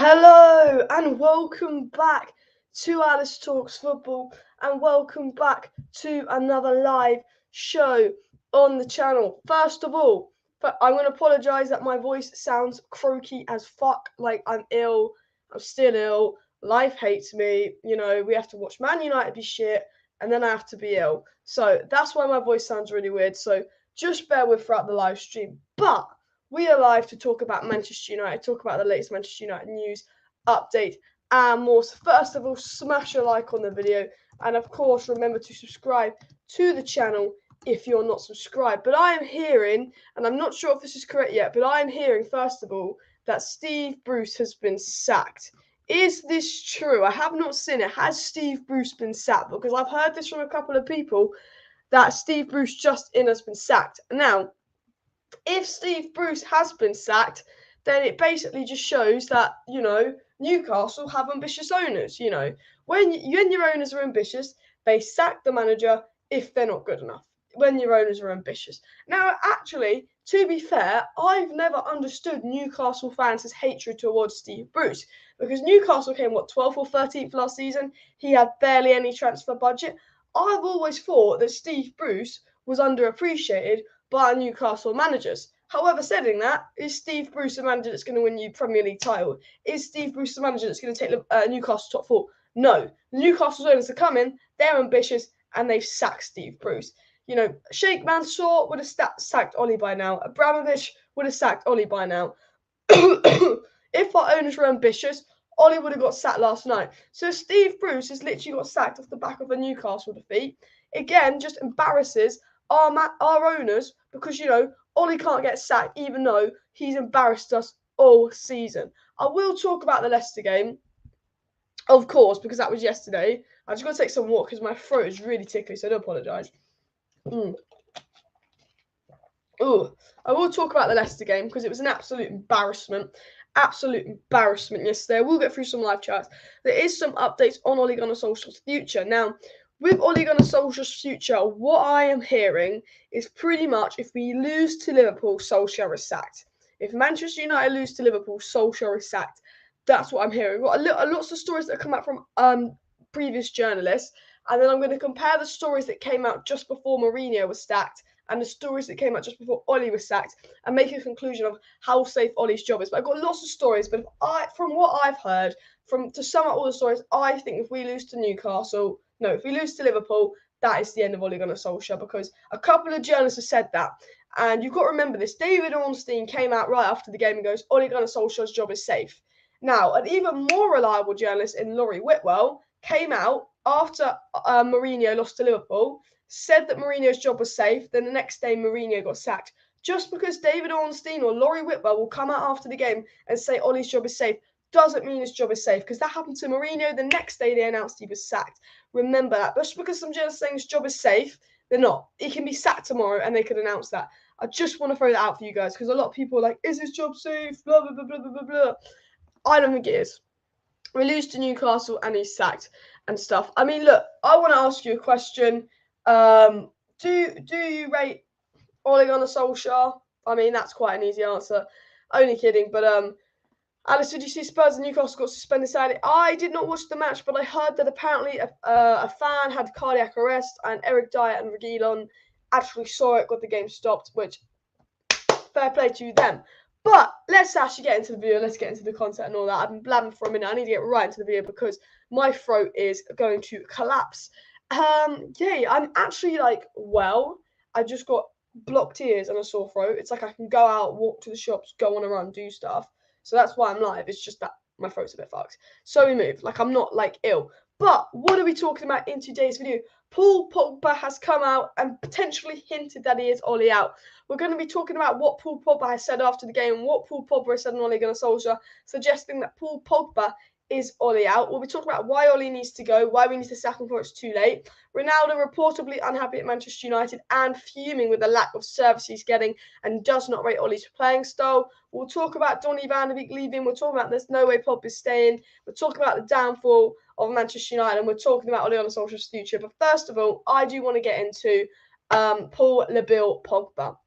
Hello and welcome back to Alice Talks Football and welcome back to another live show on the channel. First of all, I'm going to apologise that my voice sounds croaky as fuck, like I'm ill, I'm still ill, life hates me, we have to watch Man United be shit and then I have to be ill. So that's why my voice sounds really weird, so just bear with throughout the live stream. But we are live to talk about Manchester United, talk about the latest Manchester United news, update, and more. So first of all, smash a like on the video, and of course, remember to subscribe to the channel if you're not subscribed. But I am hearing, and I'm not sure if this is correct yet, but I am hearing, first of all, that Steve Bruce has been sacked. Is this true? I have not seen it. Has Steve Bruce been sacked? Because I've heard this from a couple of people that Steve Bruce just in has been sacked. Now, if Steve Bruce has been sacked, then it basically just shows that, Newcastle have ambitious owners. When your owners are ambitious, they sack the manager if they're not good enough. When your owners are ambitious. Now, actually, to be fair, I've never understood Newcastle fans' hatred towards Steve Bruce because Newcastle came, 12th or 13th last season? He had barely any transfer budget. I've always thought that Steve Bruce was underappreciated by Newcastle managers. However, saying that, is Steve Bruce the manager that's going to win you Premier League title? Is Steve Bruce the manager that's going to take Newcastle top four? No. Newcastle's owners are coming, they're ambitious, and they've sacked Steve Bruce. Sheikh Mansour would have sacked Ollie by now. Abramovich would have sacked Ollie by now. If our owners were ambitious, Ollie would have got sacked last night. So Steve Bruce has literally got sacked off the back of a Newcastle defeat. Again, just embarrasses our owners because, Ollie can't get sacked even though he's embarrassed us all season. I will talk about the Leicester game, of course, because that was yesterday. I just got to take some water because my throat is really tickly, so I do apologise. I will talk about the Leicester game because it was an absolute embarrassment. Absolute embarrassment yesterday. We'll get through some live chats. There is some updates on Ole Gunnar Solskjaer's future. Now, with Ole Gunnar Solskjaer's future, what I am hearing is pretty much if we lose to Liverpool, Solskjaer is sacked. If Manchester United lose to Liverpool, Solskjaer is sacked. That's what I'm hearing. We've got lots of stories that come out from previous journalists, and then I'm going to compare the stories that came out just before Mourinho was sacked and the stories that came out just before Ollie was sacked and make a conclusion of how safe Ollie's job is. But I've got lots of stories, but from what I've heard, to sum up all the stories, I think if we lose to Liverpool, that is the end of Ole Gunnar Solskjaer because a couple of journalists have said that. And you've got to remember this. David Ornstein came out right after the game and goes, Ole Gunnar Solskjaer's job is safe. Now, an even more reliable journalist in Laurie Whitwell came out after Mourinho lost to Liverpool, said that Mourinho's job was safe. Then the next day, Mourinho got sacked. Just because David Ornstein or Laurie Whitwell will come out after the game and say Ollie's job is safe doesn't mean his job is safe because that happened to Mourinho. The next day, they announced he was sacked. Remember that. Just because some journalists saying his job is safe, they're not. He can be sacked tomorrow and they could announce that. I just want to throw that out for you guys because a lot of people are like, is his job safe? Blah, blah, blah, blah, blah, blah. I don't think it is. We lose to Newcastle and he's sacked and stuff. I mean, look, I want to ask you a question. Do you rate Ole Gunnar Solskjaer? I mean, that's quite an easy answer. Only kidding. But Alice, did you see Spurs and Newcastle got suspended Saturday? I did not watch the match, but I heard that apparently a fan had cardiac arrest and Eric Dyer and Reguilon actually saw it, got the game stopped, which fair play to them. But let's actually get into the video. Let's get into the content and all that. I've been blabbing for a minute. I need to get right into the video because my throat is going to collapse. I'm actually well. I just got blocked ears and a sore throat. It's like I can go out, walk to the shops, go on a run, do stuff. So that's why I'm live. It's just that my throat's a bit fucked. So we move. I'm not ill. But what are we talking about in today's video? Paul Pogba has come out and potentially hinted that he is Ollie out. We're going to be talking about what Paul Pogba has said after the game and what Paul Pogba has said on Ole Gunnar Solskjaer, suggesting that Paul Pogba is Ollie out. We'll be talking about why Ollie needs to go, why we need to sack him before it's too late. Ronaldo reportedly unhappy at Manchester United and fuming with the lack of service he's getting and does not rate Ollie's playing style. We'll talk about Donny van de Beek leaving. We'll talk about there's no way Pogba's staying. We'll talk about the downfall of Manchester United and we're talking about Ole Gunnar Solskjaer's future. But first of all, I do want to get into Paul Pogba.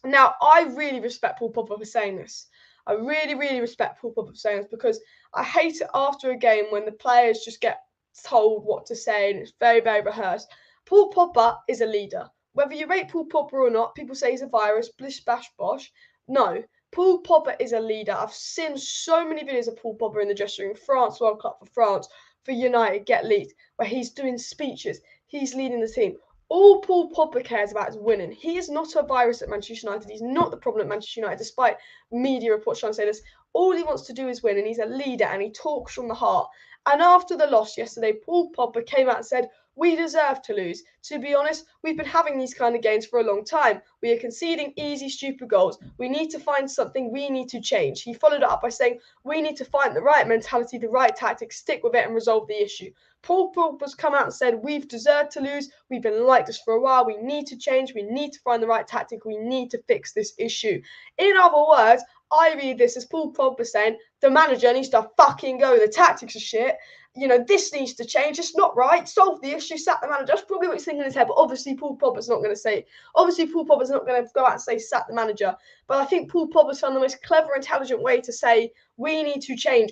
Now, I really respect Paul Pogba for saying this. I really, really respect Paul Pogba for saying this, because I hate it after a game when the players just get told what to say and it's very, very rehearsed. Paul Pogba is a leader. Whether you rate Paul Pogba or not, people say he's a virus, blish, bash, bosh. No, Paul Pogba is a leader. I've seen so many videos of Paul Pogba in the dressing room, France World Cup for France, for United get leaked, where he's doing speeches, he's leading the team. All Paul Pogba cares about is winning. He is not a virus at Manchester United. He's not the problem at Manchester United, despite media reports trying to say this. All he wants to do is win, and he's a leader, and he talks from the heart. And after the loss yesterday, Paul Pogba came out and said, we deserve to lose. To be honest, we've been having these kind of games for a long time. We are conceding easy, stupid goals. We need to find something. We need to change. He followed it up by saying, we need to find the right mentality, the right tactics, stick with it and resolve the issue. Paul Pogba's come out and said, we've deserved to lose. We've been like this for a while. We need to change. We need to find the right tactic. We need to fix this issue. In other words, I read this as Paul Pogba saying, the manager needs to fucking go. The tactics are shit. You know, this needs to change. It's not right. Solve the issue. Sack the manager. That's probably what he's thinking in his head. But obviously, Paul Pogba's not going to say it. Obviously, Paul Pogba's not going to go out and say sack the manager. But I think Paul Pogba's found the most clever, intelligent way to say, we need to change.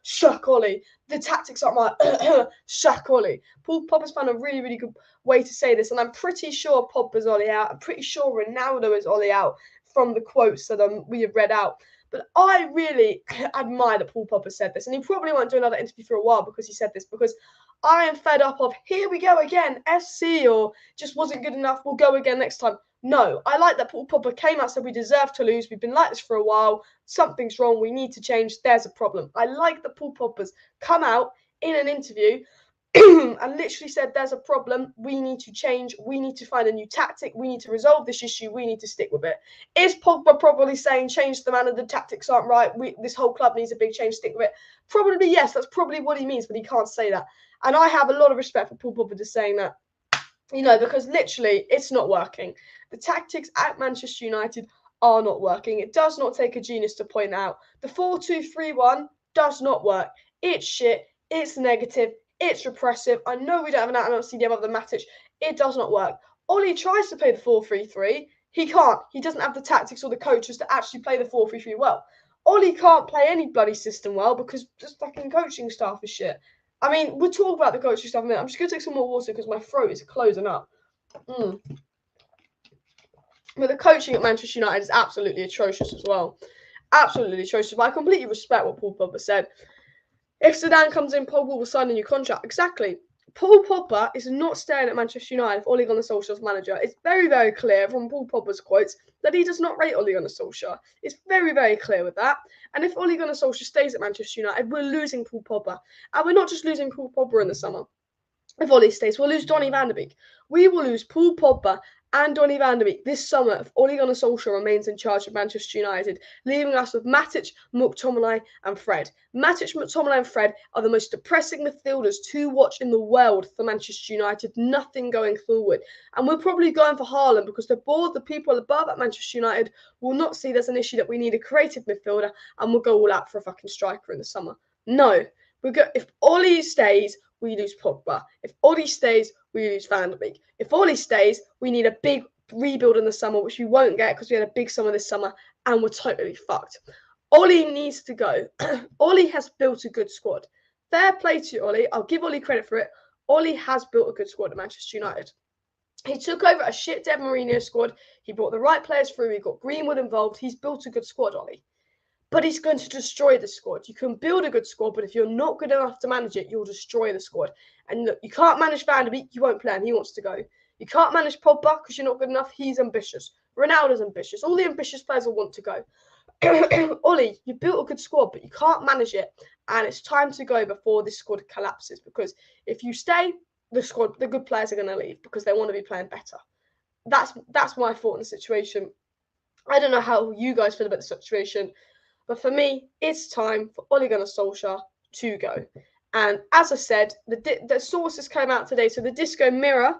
Shuck Ollie. The tactics aren't right. Shuck Ollie. Paul Pogba's found a really, really good way to say this. And I'm pretty sure Pogba's Ollie out. I'm pretty sure Ronaldo is Ollie out from the quotes that we have read out. But I really admire that Paul Pogba said this. And he probably won't do another interview for a while because he said this. Because I am fed up of, here we go again, SC, or just wasn't good enough, we'll go again next time. No, I like that Paul Pogba came out and said we deserve to lose. We've been like this for a while. Something's wrong. We need to change. There's a problem. I like that Paul Pogba's come out in an interview and literally said there's a problem, we need to change, we need to find a new tactic, we need to resolve this issue, we need to stick with it. Is Pogba probably saying change the manner, the tactics aren't right, this whole club needs a big change, stick with it? Probably yes, that's probably what he means, but he can't say that. And I have a lot of respect for Paul Pogba just saying that, you know, because literally it's not working. The tactics at Manchester United are not working. It does not take a genius to point out. The 4-2-3-1 does not work. It's shit, it's negative, it's repressive. I know we don't have an out-and-out CDM other than Matic. It does not work. Ollie tries to play the 4-3-3. He can't. He doesn't have the tactics or the coaches to actually play the 4-3-3 well. Ollie can't play any bloody system well because just fucking coaching staff is shit. I mean, we'll talk about the coaching stuff in a minute. I'm just going to take some more water because my throat is closing up. But the coaching at Manchester United is absolutely atrocious as well. Absolutely atrocious. But I completely respect what Paul Pogba said. If Zidane comes in, Pogba will sign a new contract. Exactly. Paul Pogba is not staying at Manchester United if Ole Gunnar Solskjaer's manager. It's very, very clear from Paul Pogba's quotes that he does not rate Ole Gunnar Solskjaer. It's very, very clear with that. And if Ole Gunnar Solskjaer stays at Manchester United, we're losing Paul Pogba. And we're not just losing Paul Pogba in the summer. If Ole stays, we'll lose Donny van de Beek. We will lose Paul Pogba and Donny van de Beek this summer if Ole Gunnar Solskjaer remains in charge of Manchester United, leaving us with Matic, McTominay and Fred. Matic, McTominay and Fred are the most depressing midfielders to watch in the world for Manchester United. Nothing going forward. And we're probably going for Haaland because the board, the people above at Manchester United will not see there's an issue that we need a creative midfielder and we'll go all out for a fucking striker in the summer. No. If Ole stays, we lose Pogba. If Ole stays, we lose Van de Beek. If Ole stays, we need a big rebuild in the summer, which we won't get because we had a big summer this summer and we're totally fucked. Ole needs to go. Ole has built a good squad. Fair play to Ole. I'll give Ole credit for it. Ole has built a good squad at Manchester United. He took over a shit dead Mourinho squad. He brought the right players through. He got Greenwood involved. He's built a good squad, Ole. But he's going to destroy the squad. You can build a good squad, but if you're not good enough to manage it, you'll destroy the squad. And look, you can't manage Van de Beek, you won't play him. He wants to go. You can't manage Pogba because you're not good enough. He's ambitious. Ronaldo's ambitious. All the ambitious players will want to go. Ollie, you built a good squad, but you can't manage it. And it's time to go before this squad collapses. Because if you stay, the good players are going to leave because they want to be playing better. That's my thought on the situation. I don't know how you guys feel about the situation. But for me, it's time for Ole Gunnar Solskjaer to go. And as I said, the sources came out today. So the Disco Mirror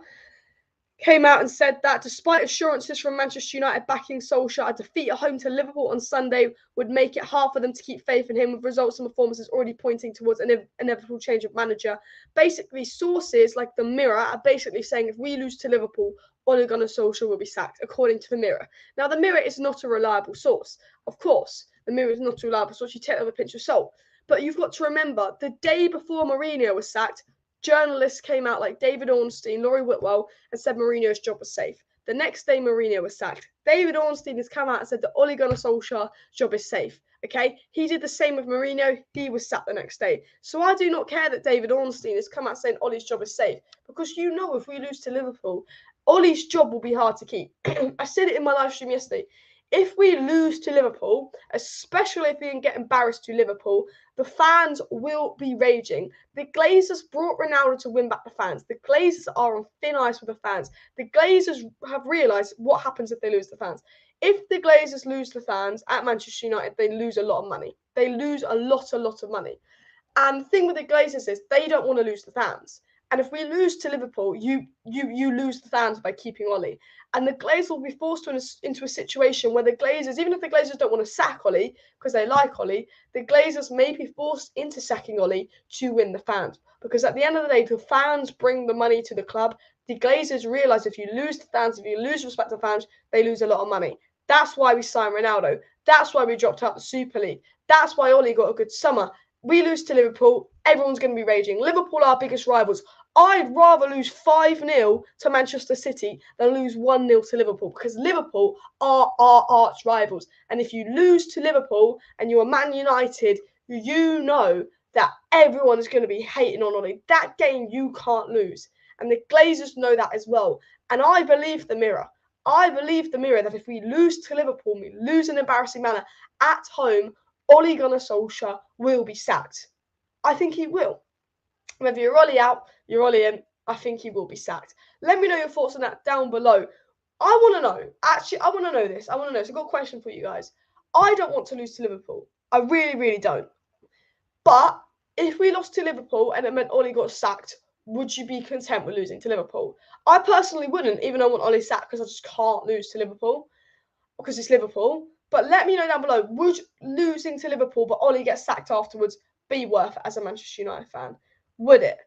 came out and said that despite assurances from Manchester United backing Solskjaer, a defeat at home to Liverpool on Sunday would make it hard for them to keep faith in him, with results and performances already pointing towards an inevitable change of manager. Basically, sources like the Mirror are basically saying if we lose to Liverpool, Ole Gunnar Solskjaer will be sacked, according to the Mirror. Now, the Mirror is not a reliable source, of course. the Mirror is not too loud, so you take it with a pinch of salt. But you've got to remember, the day before Mourinho was sacked, journalists came out like David Ornstein, Laurie Whitwell, and said Mourinho's job was safe. The next day, Mourinho was sacked. David Ornstein has come out and said that Ole Gunnar Solskjaer's job is safe. Okay, he did the same with Mourinho. He was sacked the next day. So I do not care that David Ornstein has come out saying Ole's job is safe, because you know if we lose to Liverpool, Ole's job will be hard to keep. I said it in my live stream yesterday. If we lose to Liverpool, especially if we can get embarrassed to Liverpool, the fans will be raging. The Glazers brought Ronaldo to win back the fans. The Glazers are on thin ice with the fans. The Glazers have realised what happens if they lose the fans. If the Glazers lose the fans at Manchester United, they lose a lot of money. They lose a lot of money. And the thing with the Glazers is they don't want to lose the fans. And if we lose to Liverpool, you lose the fans by keeping Ole. And the Glazers will be forced into a situation where the Glazers, even if the Glazers don't want to sack Ole because they like Ole, the Glazers may be forced into sacking Ole to win the fans. Because at the end of the day, the fans bring the money to the club. The Glazers realise if you lose the fans, if you lose respect to the fans, they lose a lot of money. That's why we signed Ronaldo. That's why we dropped out the Super League. That's why Ole got a good summer. We lose to Liverpool, everyone's going to be raging. Liverpool are our biggest rivals. I'd rather lose 5-0 to Manchester City than lose 1-0 to Liverpool, because Liverpool are our arch rivals. And if you lose to Liverpool and you're Man United, you know that everyone is going to be hating on Ole. That game you can't lose. And the Glazers know that as well. And I believe the Mirror. I believe the Mirror that if we lose to Liverpool, we lose in an embarrassing manner at home, Ole Gunnar Solskjaer will be sacked. I think he will. Whether you're Ole out, you're Ole in, I think he will be sacked. Let me know your thoughts on that down below. I want to know. Actually, I want to know this. So I've got a question for you guys. I don't want to lose to Liverpool. I really, really don't. But if we lost to Liverpool and it meant Ole got sacked, would you be content with losing to Liverpool? I personally wouldn't, even though I want Ole sacked, because I just can't lose to Liverpool because it's Liverpool. But let me know down below, would losing to Liverpool but Ole gets sacked afterwards be worth it as a Manchester United fan? Would it?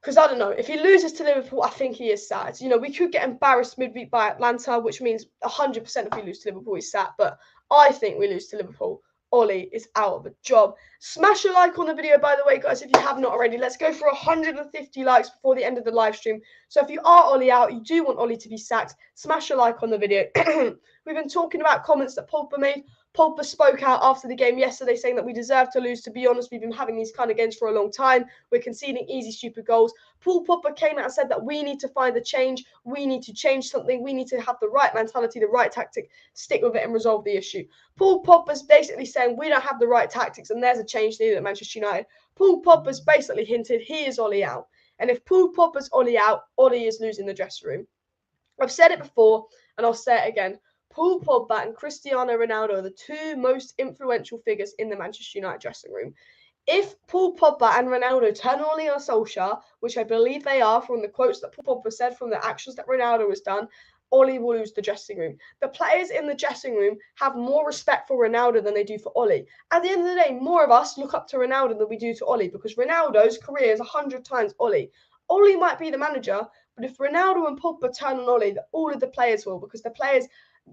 Because I don't know. If he loses to Liverpool, I think he is sad. You know, we could get embarrassed midweek by Atlanta, which means 100% if we lose to Liverpool, he's sad. But I think we lose to Liverpool, Ole is out of a job. Smash a like on the video, by the way, guys, if you have not already. Let's go for 150 likes before the end of the live stream. So if you are Ole out, you do want Ole to be sacked, smash a like on the video. We've been talking about comments that Pogba made. Pogba spoke out after the game yesterday saying that we deserve to lose. To be honest, we've been having these kind of games for a long time. We're conceding easy, stupid goals. Paul Pogba came out and said that we need to find a change. We need to change something. We need to have the right mentality, the right tactic, stick with it and resolve the issue. Paul Pogba's basically saying we don't have the right tactics and there's a change needed at Manchester United. Paul Pogba's basically hinted he is Ole out. And if Paul Pogba's Ole out, Ole is losing the dressing room. I've said it before and I'll say it again. Paul Pogba and Cristiano Ronaldo are the two most influential figures in the Manchester United dressing room. If Paul Pogba and Ronaldo turn on Gunnar Solskjaer, which I believe they are from the quotes that Paul Pogba said, from the actions that Ronaldo has done, Ole will lose the dressing room. The players in the dressing room have more respect for Ronaldo than they do for Ole. At the end of the day, more of us look up to Ronaldo than we do to Ole, because Ronaldo's career is 100 times Ole. Ole might be the manager, but if Ronaldo and Pogba turn on Ole, all of the players will, because the players,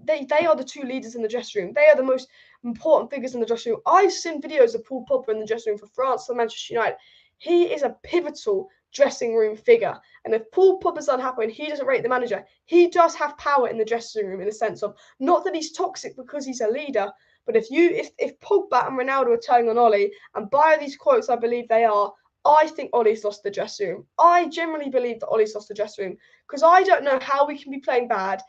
they are the two leaders in the dressing room. They are the most important figures in the dressing room. I've seen videos of Paul Pogba in the dressing room for France and Manchester United. He is a pivotal dressing room figure. And if Paul Pogba's unhappy and he doesn't rate the manager, he does have power in the dressing room in the sense of, not that he's toxic because he's a leader, but if Pogba and Ronaldo are turning on Ole, and by these quotes I believe they are, I think Ole's lost the dressing room. I generally believe that Ole's lost the dressing room, because I don't know how we can be playing bad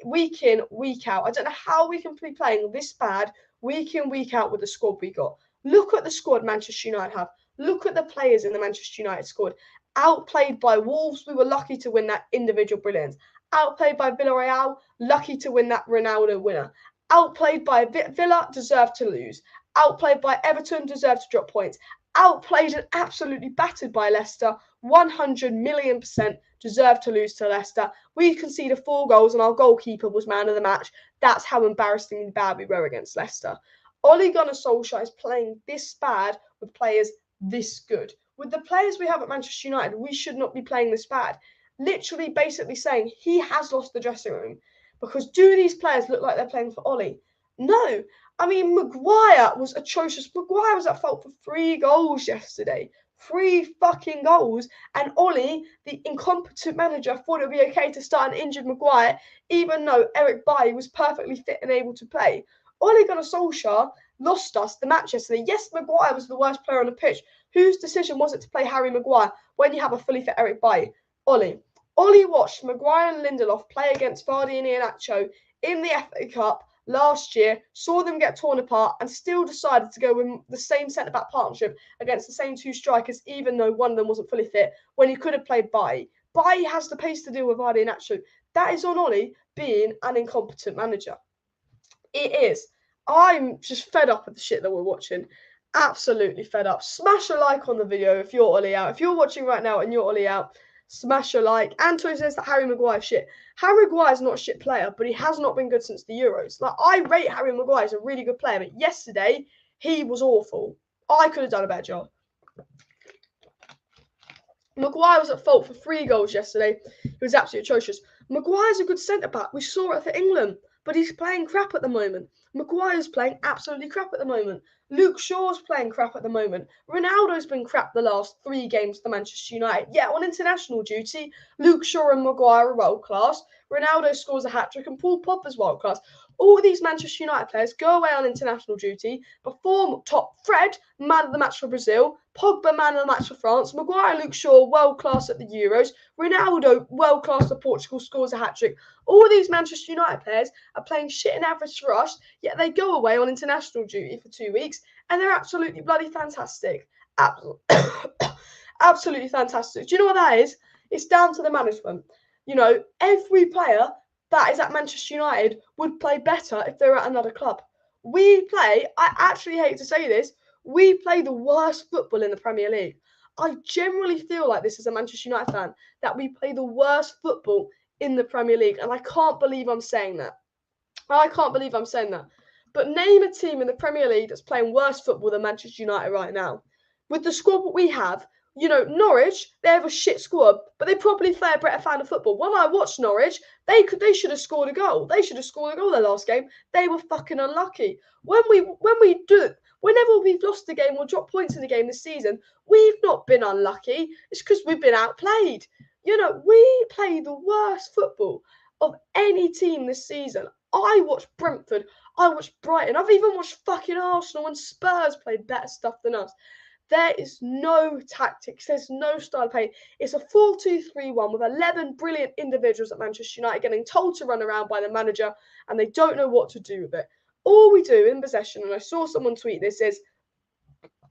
week in, week out. I don't know how we can be playing this bad week in, week out with the squad we got. Look at the squad Manchester United have. Look at the players in the Manchester United squad. Outplayed by Wolves, we were lucky to win that individual brilliance. Outplayed by Villarreal, lucky to win that Ronaldo winner. Outplayed by Villa, deserved to lose. Outplayed by Everton, deserved to drop points. Outplayed and absolutely battered by Leicester, 100,000,000% deserved to lose to Leicester. We conceded 4 goals and our goalkeeper was man of the match. That's how embarrassingly bad we were against Leicester. Ole Gunnar Solskjaer is playing this bad with players this good. With the players we have at Manchester United, we should not be playing this bad. Literally, basically saying he has lost the dressing room. Because do these players look like they're playing for Ole? No. I mean, Maguire was atrocious. Maguire was at fault for 3 goals yesterday. 3 fucking goals. And Ollie, the incompetent manager, thought it would be okay to start an injured Maguire, even though Eric Bailly was perfectly fit and able to play. Ole Gunnar Solskjaer lost us the match yesterday. Yes, Maguire was the worst player on the pitch. Whose decision was it to play Harry Maguire when you have a fully fit Eric Bailly? Ollie watched Maguire and Lindelof play against Vardy and Iheanacho in the FA Cup last year, saw them get torn apart, and still decided to go with the same centre-back partnership against the same 2 strikers, even though one of them wasn't fully fit, when he could have played Bailly. Bailly has the pace to deal with Vardy and Iheanacho. That is on Ollie being an incompetent manager. It is. I'm just fed up with the shit that we're watching. Absolutely fed up. Smash a like on the video if you're Ollie out. If you're watching right now and you're Ollie out, smash a like. Anto says that Harry Maguire shit. Harry Maguire's not a shit player, but he has not been good since the Euros. Like, I rate Harry Maguire as a really good player, but yesterday he was awful. I could have done a better job. Maguire was at fault for 3 goals yesterday. He was absolutely atrocious. Maguire's a good centre-back. We saw it for England, but he's playing crap at the moment. Maguire's playing absolutely crap at the moment. Luke Shaw's playing crap at the moment. Ronaldo's been crap the last 3 games for Manchester United. Yeah, on international duty, Luke Shaw and Maguire are world class. Ronaldo scores a hat-trick and Paul Pogba's world class. All these Manchester United players go away on international duty, perform top. Fred, man of the match for Brazil. Pogba, man of the match for France. Maguire, Luke Shaw, world class at the Euros. Ronaldo, world class for Portugal, scores a hat-trick. All these Manchester United players are playing shit and average for us, yet they go away on international duty for 2 weeks, and they're absolutely bloody fantastic. Absolutely fantastic. Do you know what that is? It's down to the management. You know, every player that is at Manchester United would play better if they were at another club. We play, I actually hate to say this, we play the worst football in the Premier League. I generally feel like this as a Manchester United fan, that we play the worst football in the Premier League, and I can't believe I'm saying that. I can't believe I'm saying that. But name a team in the Premier League that's playing worse football than Manchester United right now. With the squad that we have, you know, Norwich, they have a shit squad, but they probably play a better fan of football. When I watched Norwich, they should have scored a goal. They should have scored a goal their last game. They were fucking unlucky. Whenever we've lost a game or dropped points in a game this season, we've not been unlucky. It's because we've been outplayed. You know, we play the worst football of any team this season. I watched Brentford. I watched Brighton. I've even watched fucking Arsenal and Spurs play better stuff than us. There is no tactics. There's no style of play. It's a 4-2-3-1 with 11 brilliant individuals at Manchester United getting told to run around by the manager, and they don't know what to do with it. All we do in possession, and I saw someone tweet this, is,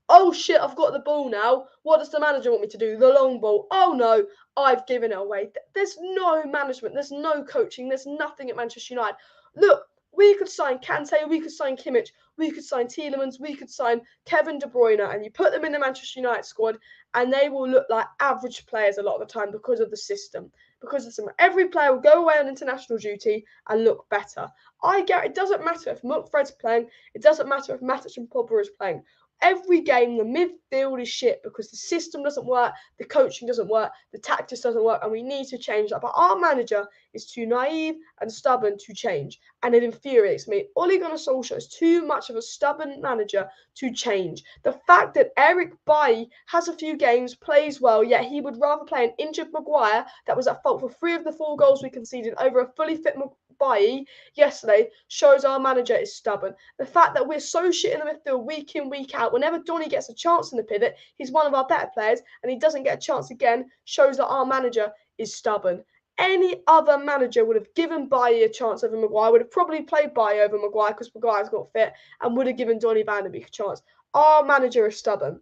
oh shit, I've got the ball now. What does the manager want me to do? The long ball. Oh no, I've given it away. There's no management. There's no coaching. There's nothing at Manchester United. Look, we could sign Kante, we could sign Kimmich, we could sign Tielemans, we could sign Kevin De Bruyne, and you put them in the Manchester United squad, and they will look like average players a lot of the time because of the system. Because of the system. Every player will go away on international duty and look better. I get it doesn't matter if Fred's playing, it doesn't matter if Matic and Pogba is playing. Every game, the midfield is shit because the system doesn't work, the coaching doesn't work, the tactics doesn't work, and we need to change that. But our manager is too naive and stubborn to change, and it infuriates me. Ole Gunnar Solskjaer is too much of a stubborn manager to change. The fact that Eric Bailly has a few games, plays well, yet he would rather play an injured Maguire that was at fault for 3 of the 4 goals we conceded over a fully fit Bailly yesterday shows our manager is stubborn. The fact that we're so shit in the midfield week in, week out, whenever Donny gets a chance in the pivot, he's one of our better players, and he doesn't get a chance again, shows that our manager is stubborn. Any other manager would have given Bailly a chance over Maguire, would have probably played Bailly over Maguire because Maguire's got fit, and would have given Donny van de Beek a chance. Our manager is stubborn.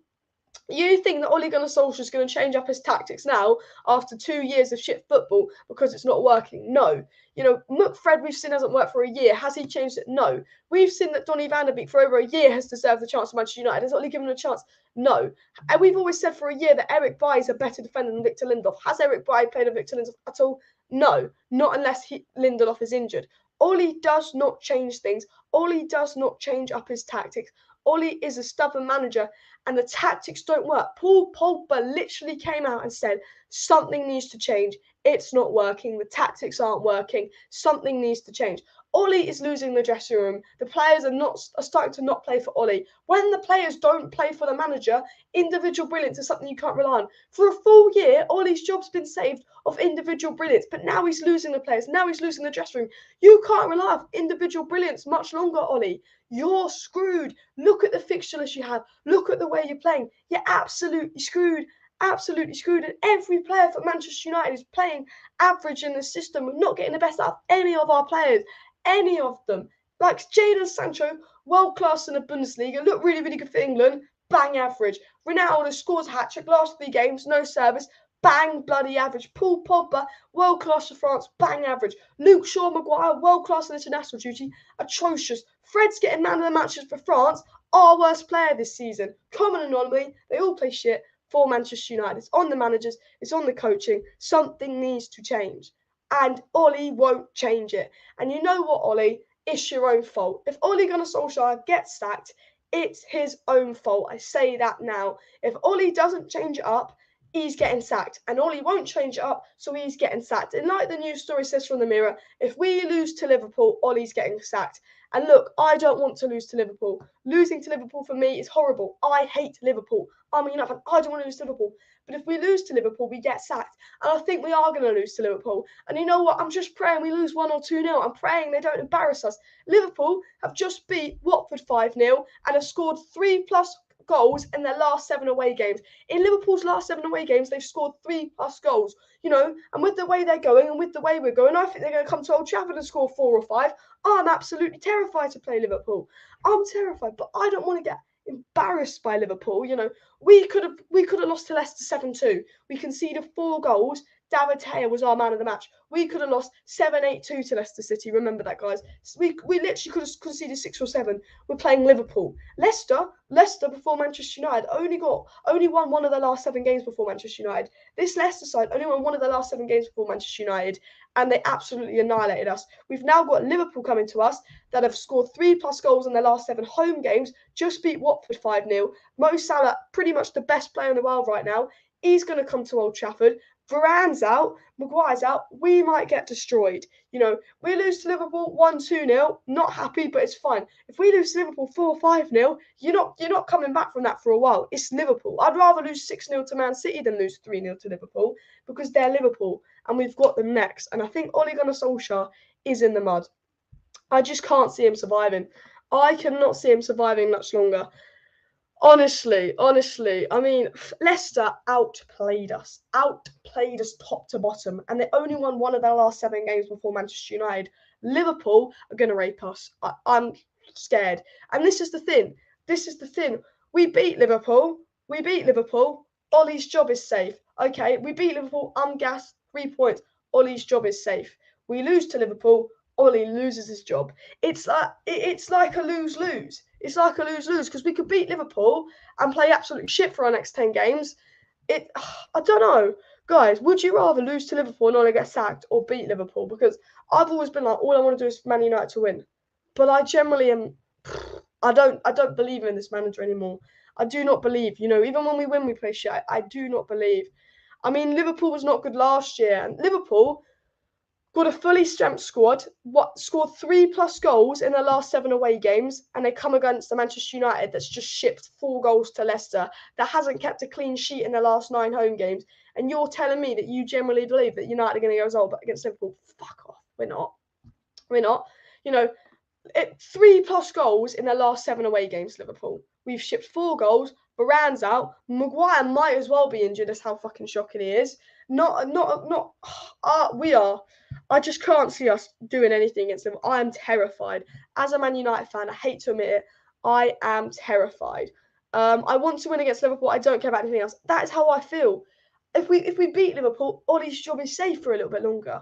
You think that Ole Gunnar Solskjaer is going to change up his tactics now after 2 years of shit football because it's not working? No. You know, Fred we've seen hasn't worked for a year. Has he changed it? No. We've seen that Donny van de Beek for over a year has deserved the chance of Manchester United. Has Ole given him a chance? No. And we've always said for a year that Eric Bailly is a better defender than Victor Lindelof. Has Eric Bailly played a Victor Lindelof at all? No. Not unless Lindelof is injured. Ole does not change things. Ole does not change up his tactics. Ole is a stubborn manager, and the tactics don't work. Paul Pogba literally came out and said, something needs to change. It's not working. The tactics aren't working. Something needs to change. Ole is losing the dressing room. The players are starting to not play for Ole. When the players don't play for the manager, individual brilliance is something you can't rely on. For a full year, Ole's job's been saved of individual brilliance, but now he's losing the players. Now he's losing the dressing room. You can't rely on individual brilliance much longer, Ole. You're screwed. Look at the fixture list you have. Look at the way you're playing. You're absolutely screwed. Absolutely screwed. And every player for Manchester United is playing average in the system. We're not getting the best out of any of our players. Any of them. Like Jadon Sancho, world class in the Bundesliga, look really, really good for England, bang average. Ronaldo scores a hat-trick, last 3 games, no service, bang bloody average. Paul Pogba, world class for France, bang average. Luke Shaw Maguire, world class in international duty, atrocious. Fred's getting man of the matches for France, our worst player this season. Common anomaly, they all play shit for Manchester United. It's on the managers, it's on the coaching. Something needs to change. And Ole won't change it. And you know what, Ole? It's your own fault. If Ole Gunnar Solskjaer gets sacked, it's his own fault. I say that now. If Ole doesn't change it up, he's getting sacked. And Ole won't change it up, so he's getting sacked. And like the news story says from the Mirror, if we lose to Liverpool, Ole's getting sacked. And look, I don't want to lose to Liverpool. Losing to Liverpool for me is horrible. I hate Liverpool. I'm a United fan. I don't want to lose to Liverpool. But if we lose to Liverpool, we get sacked. And I think we are going to lose to Liverpool. And you know what? I'm just praying we lose 1 or 2-0. I'm praying they don't embarrass us. Liverpool have just beat Watford 5-0 and have scored 3+ goals in their last 7 away games. In Liverpool's last 7 away games, they've scored 3+ goals. You know, and with the way they're going and with the way we're going, I think they're going to come to Old Trafford and score 4 or 5. I'm absolutely terrified to play Liverpool. I'm terrified, but I don't want to get embarrassed by Liverpool. You know, we could have lost to Leicester 7-2. We conceded 4 goals. David Gea was our man of the match. We could have lost 7-8-2 to Leicester City. Remember that, guys. We literally could have conceded 6 or 7. We're playing Liverpool. Leicester before Manchester United only won 1 of their last 7 games before Manchester United. This Leicester side only won 1 of their last 7 games before Manchester United, and they absolutely annihilated us. We've now got Liverpool coming to us that have scored 3+ goals in their last 7 home games, just beat Watford 5-0. Mo Salah, pretty much the best player in the world right now, he's going to come to Old Trafford. Varane's out, Maguire's out, we might get destroyed. You know, we lose to Liverpool 1-2-0, not happy, but it's fine. If we lose to Liverpool 4-5-0, you're not coming back from that for a while. It's Liverpool. I'd rather lose 6-0 to Man City than lose 3-0 to Liverpool, because they're Liverpool and we've got them next. And I think Ole Gunnar Solskjaer is in the mud. I just can't see him surviving. I cannot see him surviving much longer. Honestly, I mean, Leicester outplayed us top to bottom, and they only won 1 of their last 7 games before Manchester United. Liverpool are going to rape us. I'm scared. And this is the thing. We beat Liverpool. Ole's job is safe. Okay, we beat Liverpool. I'm gassed. 3 points. Ole's job is safe. We lose to Liverpool. Ole loses his job. It's like a lose-lose. It's like a lose-lose because we could beat Liverpool and play absolute shit for our next 10 games. I don't know. Guys, would you rather lose to Liverpool and Ole get sacked or beat Liverpool? Because I've always been like, all I want to do is Man United to win. But I generally am... I don't believe in this manager anymore. I do not believe. You know, even when we win, we play shit. I do not believe. I mean, Liverpool was not good last year. And Liverpool got a fully strength squad, scored 3+ goals in their last 7 away games, and they come against the Manchester United that's just shipped 4 goals to Leicester, that hasn't kept a clean sheet in their last 9 home games. And you're telling me that you generally believe that United are going to get a result against Liverpool? Fuck off. We're not. You know, 3+ goals in their last 7 away games, Liverpool. We've shipped 4 goals. Varane's out. Maguire might as well be injured. That's how fucking shocking he is. We are. I just can't see us doing anything against them. I am terrified. As a Man United fan, I hate to admit it, I am terrified. I want to win against Liverpool. I don't care about anything else. That is how I feel. If we beat Liverpool, Ole's job is safe for a little bit longer,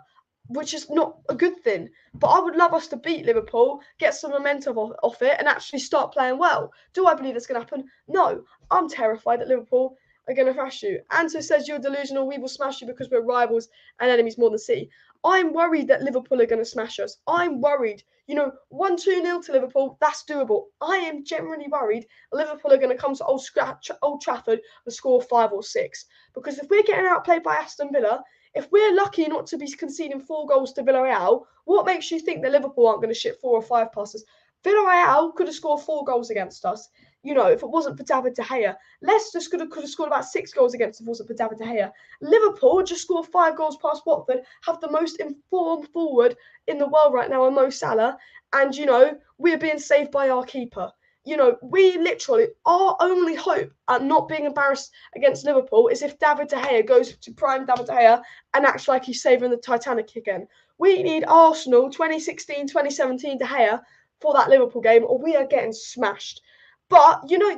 which is not a good thing. But I would love us to beat Liverpool, get some momentum off it, and actually start playing well. Do I believe that's going to happen? No. I'm terrified that Liverpool are going to thrash you. Anto says you're delusional. We will smash you because we're rivals and enemies more than City. I'm worried that Liverpool are going to smash us. I'm worried. You know, 1-2-0 to Liverpool, that's doable. I am generally worried Liverpool are going to come to Old Trafford and score 5 or 6. Because if we're getting outplayed by Aston Villa, If we're lucky not to be conceding 4 goals to Villarreal, what makes you think that Liverpool aren't going to ship 4 or 5 passes? Villarreal could have scored 4 goals against us. You know, if it wasn't for David De Gea. Leicester could have scored about 6 goals against us if it wasn't for David De Gea. Liverpool just scored 5 goals past Watford, have the most informed forward in the world right now, Mo Salah, and, you know, we're being saved by our keeper. You know, we literally, our only hope at not being embarrassed against Liverpool is if David De Gea goes to prime David De Gea and acts like he's saving the Titanic again. We need Arsenal 2016, 2017 De Gea for that Liverpool game, or we are getting smashed. But, do you know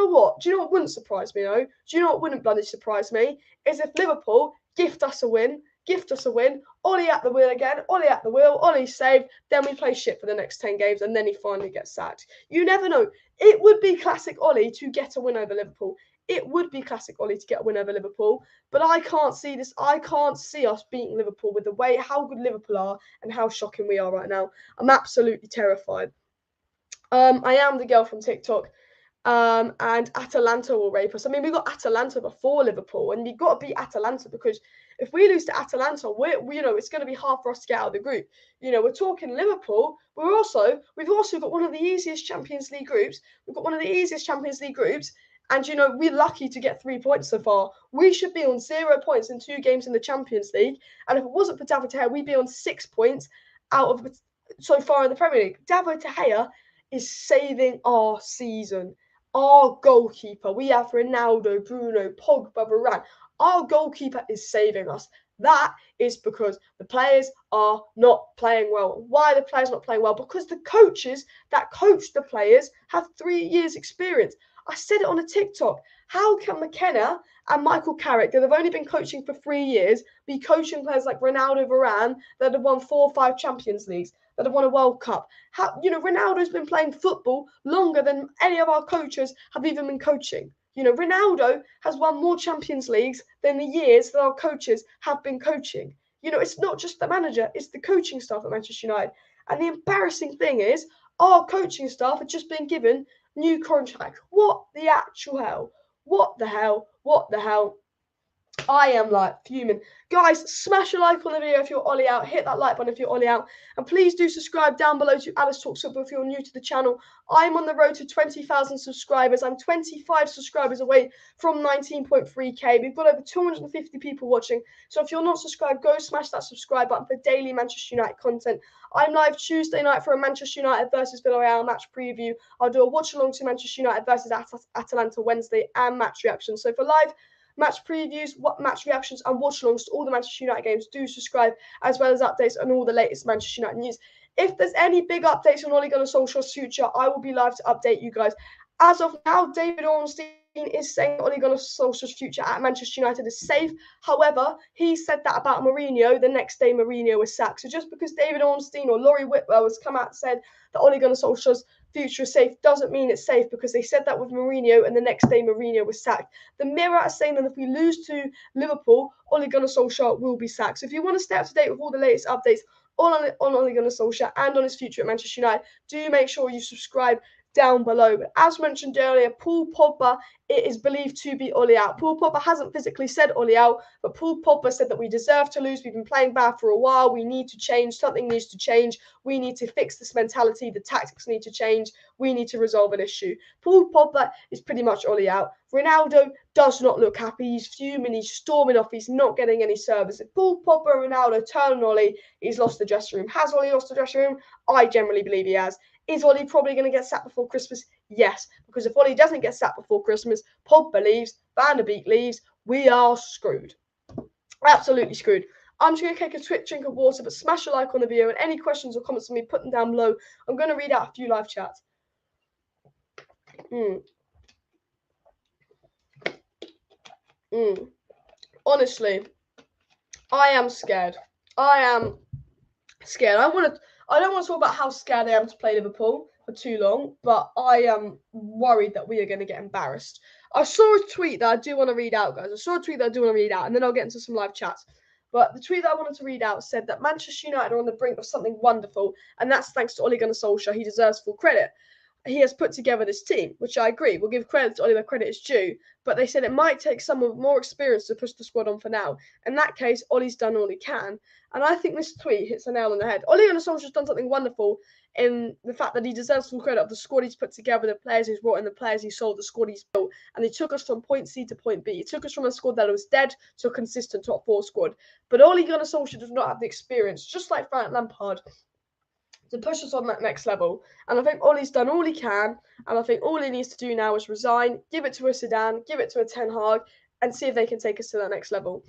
what? Do you know what wouldn't surprise me, though? Do you know what wouldn't bloody surprise me? Is if Liverpool gift us a win, Ollie at the wheel again, Ollie at the wheel, Ollie saved, then we play shit for the next 10 games, and then he finally gets sacked. You never know. It would be classic Ollie to get a win over Liverpool. It would be classic Ollie to get a win over Liverpool, but I can't see this. I can't see us beating Liverpool with the way how good Liverpool are and how shocking we are right now. I'm absolutely terrified. I am the girl from TikTok, and Atalanta will rape us. I mean, we got Atalanta before Liverpool, and you've got to beat Atalanta because if we lose to Atalanta, we it's going to be hard for us to get out of the group. You know, we're talking Liverpool. We've also got one of the easiest Champions League groups. We've got one of the easiest Champions League groups, and you know we're lucky to get 3 points so far. We should be on 0 points in 2 games in the Champions League, and if it wasn't for David De Gea, we'd be on 6 points out of so far in the Premier League. David De Gea is saving our season. Our goalkeeper, we have Ronaldo, Bruno, Pogba, Varane. Our goalkeeper is saving us. That is because the players are not playing well. Why are the players not playing well? Because the coaches that coach the players have 3 years experience. I said it on a TikTok. How can McKenna and Michael Carrick, that have only been coaching for 3 years, be coaching players like Ronaldo, Varane, that have won 4 or 5 Champions Leagues, that have won a World Cup? How, Ronaldo's been playing football longer than any of our coaches have even been coaching. Ronaldo has won more Champions Leagues than the years that our coaches have been coaching. It's not just the manager, it's the coaching staff at Manchester United. And the embarrassing thing is, our coaching staff have just been given new contracts. What the actual hell? What the hell? What the hell? I am like fuming. Guys, smash a like on the video if you're Ollie out. Hit that like button if you're Ollie out. And please do subscribe down below to Alice Talks Football if you're new to the channel. I'm on the road to 20,000 subscribers. I'm 25 subscribers away from 19.3k. We've got over 250 people watching. So if you're not subscribed, go smash that subscribe button for daily Manchester United content. I'm live Tuesday night for a Manchester United versus Villarreal match preview. I'll do a watch along to Manchester United versus Atalanta Wednesday and match reaction. So for live match previews, match reactions, and watch-alongs to all the Manchester United games, do subscribe, as well as updates on all the latest Manchester United news. If there's any big updates on Ole Gunnar Solskjaer's future, I will be live to update you guys. As of now, David Ornstein is saying Ole Gunnar Solskjaer's future at Manchester United is safe. However, he said that about Mourinho the next day Mourinho was sacked. So just because David Ornstein or Laurie Whitwell has come out and said that Ole Gunnar Solskjaer's future is safe doesn't mean it's safe, because they said that with Mourinho and the next day Mourinho was sacked. The Mirror is saying that if we lose to Liverpool, Ole Gunnar Solskjaer will be sacked. So if you want to stay up to date with all the latest updates on Ole Gunnar Solskjaer and on his future at Manchester United, do make sure you subscribe down below. But as mentioned earlier, Paul Pogba, it is believed to be Ole out. Paul Pogba hasn't physically said Ole out, but Paul Pogba said that we deserve to lose. We've been playing bad for a while. We need to change. Something needs to change. We need to fix this mentality. The tactics need to change. We need to resolve an issue. Paul Pogba is pretty much Ole out. Ronaldo does not look happy. He's fuming. He's storming off. He's not getting any service. If Paul Pogba and Ronaldo turn on Ole, he's lost the dressing room. Has Ole lost the dressing room? I generally believe he has. Is Ole probably going to get sacked before Christmas? Yes, because if Ole doesn't get sacked before Christmas, Pogba leaves, Van der Beek leaves, we are screwed. Absolutely screwed. I'm just going to take a quick drink of water, but smash a like on the video, and any questions or comments on me, put them down below. I'm going to read out a few live chats. Honestly, I am scared. I am scared. I don't want to talk about how scared I am to play Liverpool for too long, but I am worried that we are going to get embarrassed. I saw a tweet that I do want to read out, guys. And then I'll get into some live chats. But the tweet that I wanted to read out said that Manchester United are on the brink of something wonderful, and that's thanks to Ole Gunnar Solskjaer. He deserves full credit. he has put together this team, which I agree. We'll give credit to Oli where credit is due, but they said it might take someone more experience to push the squad on for now. In that case, Oli's done all he can, and I think this tweet hits a nail on the head. Ole Gunnar Solskjaer's done something wonderful in the fact that he deserves full credit of the squad he's put together, the players he's brought in, the players he sold, the squad he's built, and he took us from point C to point B. He took us from a squad that was dead to a consistent top 4 squad. But Ole Gunnar Solskjaer does not have the experience, just like Frank Lampard, to push us on that next level. And I think Ole's done all he can, and I think all he needs to do now is resign, give it to a Zidane, give it to a Ten Hag, and see if they can take us to that next level.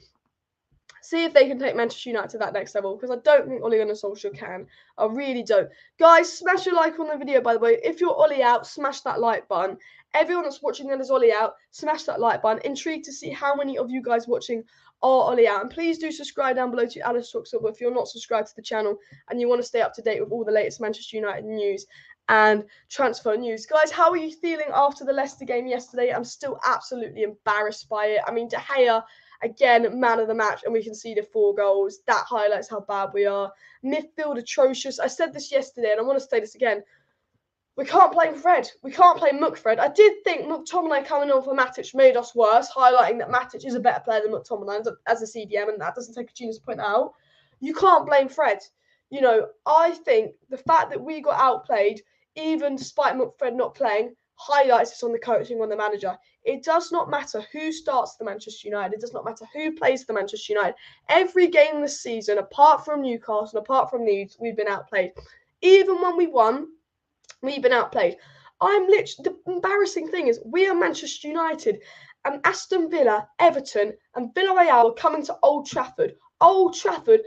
See if they can take Manchester United to that next level, because I don't think Ole Gunnar Solskjaer can. I really don't. Guys, smash your like on the video, by the way. If you're Ole out, smash that like button. Everyone that's watching that is Ole out, smash that like button. Intrigued to see how many of you guys watching are Ole out. And please do subscribe down below to Alice Talks Football if you're not subscribed to the channel and you want to stay up to date with all the latest Manchester United news and transfer news. Guys, how are you feeling after the Leicester game yesterday? I'm still absolutely embarrassed by it. I mean, De Gea, again, man of the match, and we conceded 4 goals. That highlights how bad we are. Midfield atrocious. I said this yesterday, and I want to say this again. We can't play Fred. We can't play McFred. I did think McTominay coming on for Matic made us worse, highlighting that Matic is a better player than McTominay as a CDM, and that doesn't take a genius to point out. You can't blame Fred. You know, I think the fact that we got outplayed, even despite McFred not playing, highlights this on the coaching, on the manager. It does not matter who starts the Manchester United. It does not matter who plays the Manchester United. Every game this season, apart from Newcastle and apart from Leeds, we've been outplayed. Even when we won, we've been outplayed. The embarrassing thing is we are Manchester United, and Aston Villa, Everton and Villarreal are coming to Old Trafford. Old Trafford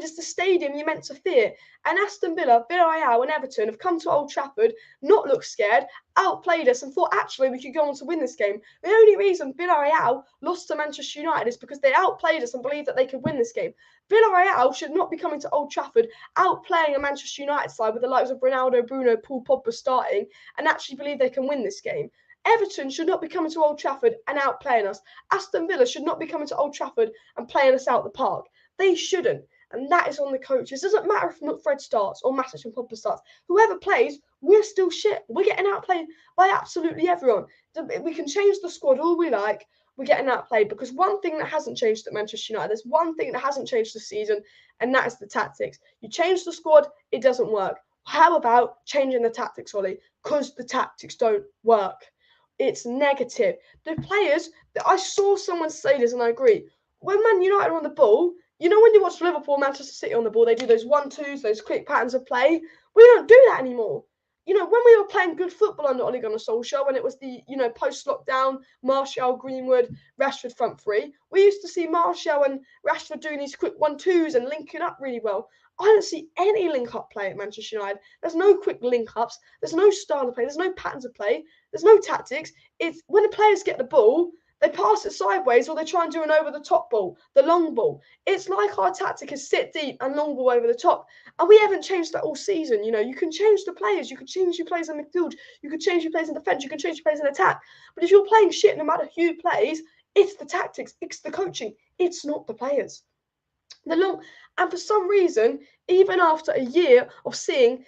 is the stadium you're meant to fear. And Aston Villa, Villarreal and Everton have come to Old Trafford, not looked scared, outplayed us and thought actually we could go on to win this game. The only reason Villarreal lost to Manchester United is because they outplayed us and believed that they could win this game. Villarreal should not be coming to Old Trafford outplaying a Manchester United side with the likes of Ronaldo, Bruno, Paul Pogba starting and actually believe they can win this game. Everton should not be coming to Old Trafford and outplaying us. Aston Villa should not be coming to Old Trafford and playing us out the park. They shouldn't. And that is on the coaches. It doesn't matter if Fred starts or Matic and Pogba starts. Whoever plays, we're still shit. We're getting outplayed by absolutely everyone. We can change the squad all we like. We're getting outplayed because one thing that hasn't changed at Manchester United, there's one thing that hasn't changed this season, and that is the tactics. You change the squad, it doesn't work. How about changing the tactics, Ollie? Because the tactics don't work. It's negative. The players, I saw someone say this and I agree. When Man United are on the ball, you know when you watch Liverpool, Manchester City on the ball, they do those 1-2s, those quick patterns of play. We don't do that anymore. You know, when we were playing good football under Ole Gunnar Solskjaer, when it was the, post-lockdown, Martial, Greenwood, Rashford front three, we used to see Martial and Rashford doing these quick 1-2s and linking up really well. I don't see any link-up play at Manchester United. There's no quick link-ups. There's no style of play. There's no patterns of play. There's no tactics. It's when the players get the ball, they pass it sideways or they try and do an over-the-top ball, the long ball. It's like our tactic is sit deep and long ball over the top. And we haven't changed that all season. You know, you can change the players. You can change your players in midfield. You can change your players in defence. You can change your players in attack. But if you're playing shit no matter who plays, it's the tactics. It's the coaching. It's not the players. And for some reason, even after a year of seeing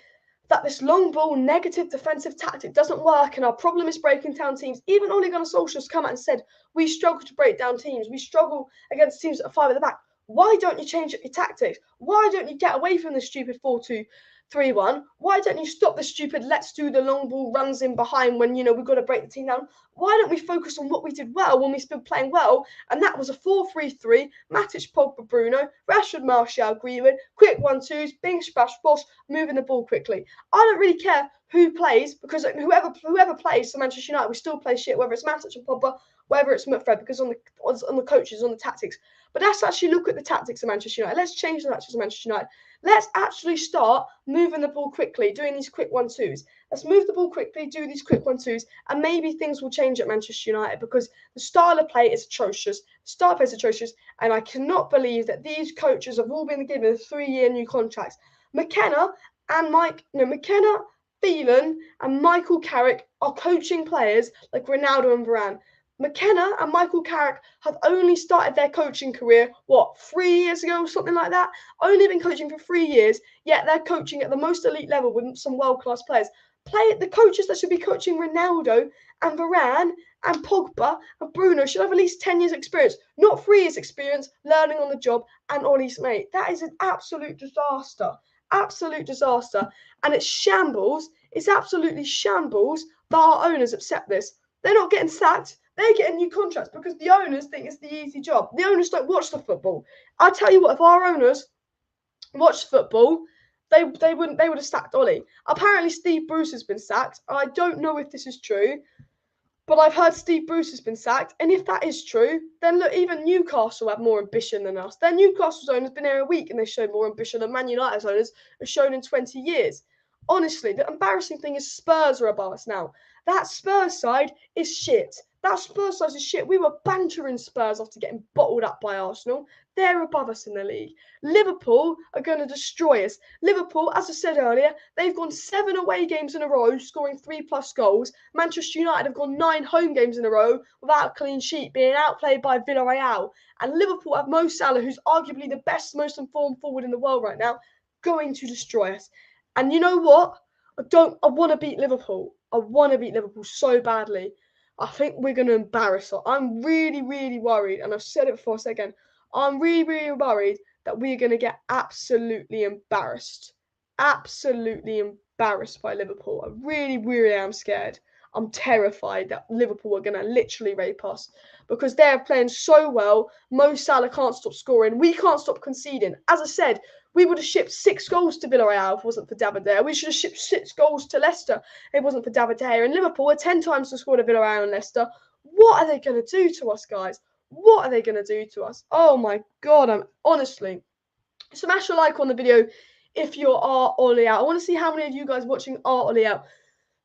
that this long ball, negative defensive tactic doesn't work and our problem is breaking down teams, even Ole Gunnar Solskjaer's come out and said, we struggle to break down teams. We struggle against teams that are 5 at the back. Why don't you change up your tactics? Why don't you get away from the stupid 4-2-3-1? Why don't you stop the stupid let's do the long ball runs in behind when, we've got to break the team down? Why don't we focus on what we did well when we've been playing well? And that was a 4-3-3, Matic, Pogba, Bruno, Rashford, Martial, Greenwood, quick 1-2s, bing, splash, bosh, moving the ball quickly. I don't really care who plays because whoever plays for Manchester United, we still play shit, whether it's Matic or Pogba, whether it's McFred, because on the coaches, on the tactics. But let's actually look at the tactics of Manchester United. Let's change the tactics of Manchester United. Let's actually start moving the ball quickly, doing these quick 1-2s. Let's move the ball quickly, do these quick 1-2s, and maybe things will change at Manchester United because the style of play is atrocious. The style of play is atrocious, and I cannot believe that these coaches have all been given 3-year new contracts. McKenna, Phelan, and Michael Carrick are coaching players like Ronaldo and Varane. McKenna and Michael Carrick have only started their coaching career, 3 years ago or something like that? Only been coaching for 3 years, yet they're coaching at the most elite level with some world-class players. The coaches that should be coaching Ronaldo and Varane and Pogba and Bruno should have at least 10 years experience, not 3 years experience learning on the job and Ollie's mate. That is an absolute disaster. Absolute disaster. And it's shambles. It's absolutely shambles that our owners accept this. They're not getting sacked. They're getting new contracts because the owners think it's the easy job. The owners don't watch the football. I tell you what, if our owners watched football, they would have sacked Ollie. Apparently, Steve Bruce has been sacked. I don't know if this is true, but I've heard Steve Bruce has been sacked. And if that is true, then look, even Newcastle have more ambition than us. Their Newcastle's owners been here a week and they showed more ambition than Man United's owners have shown in 20 years. Honestly, the embarrassing thing is Spurs are above us now. That Spurs side is shit. That Spurs side is shit. We were bantering Spurs after getting bottled up by Arsenal. They're above us in the league. Liverpool are going to destroy us. Liverpool, as I said earlier, they've gone 7 away games in a row, scoring 3+ goals. Manchester United have gone 9 home games in a row without a clean sheet, being outplayed by Villarreal. And Liverpool have Mo Salah, who's arguably the best, most informed forward in the world right now, going to destroy us. And you know what? I want to beat Liverpool. I want to beat Liverpool so badly. I think we're going to embarrass her. I'm really, really worried, and I've said it before, I'll say again. I'm really, really worried that we're going to get absolutely embarrassed. Absolutely embarrassed by Liverpool. I really, really am scared. I'm terrified that Liverpool are going to literally rape us because they're playing so well. Mo Salah can't stop scoring. We can't stop conceding. As I said, we would have shipped 6 goals to Villarreal if it wasn't for David De Gea. We should have shipped 6 goals to Leicester if it wasn't for David De Gea. And Liverpool are 10 times the score to Villarreal and Leicester. What are they going to do to us, guys? What are they going to do to us? Oh my God, I'm honestly. Smash a like on the video if you are Ollie out. I want to see how many of you guys watching are Ollie out.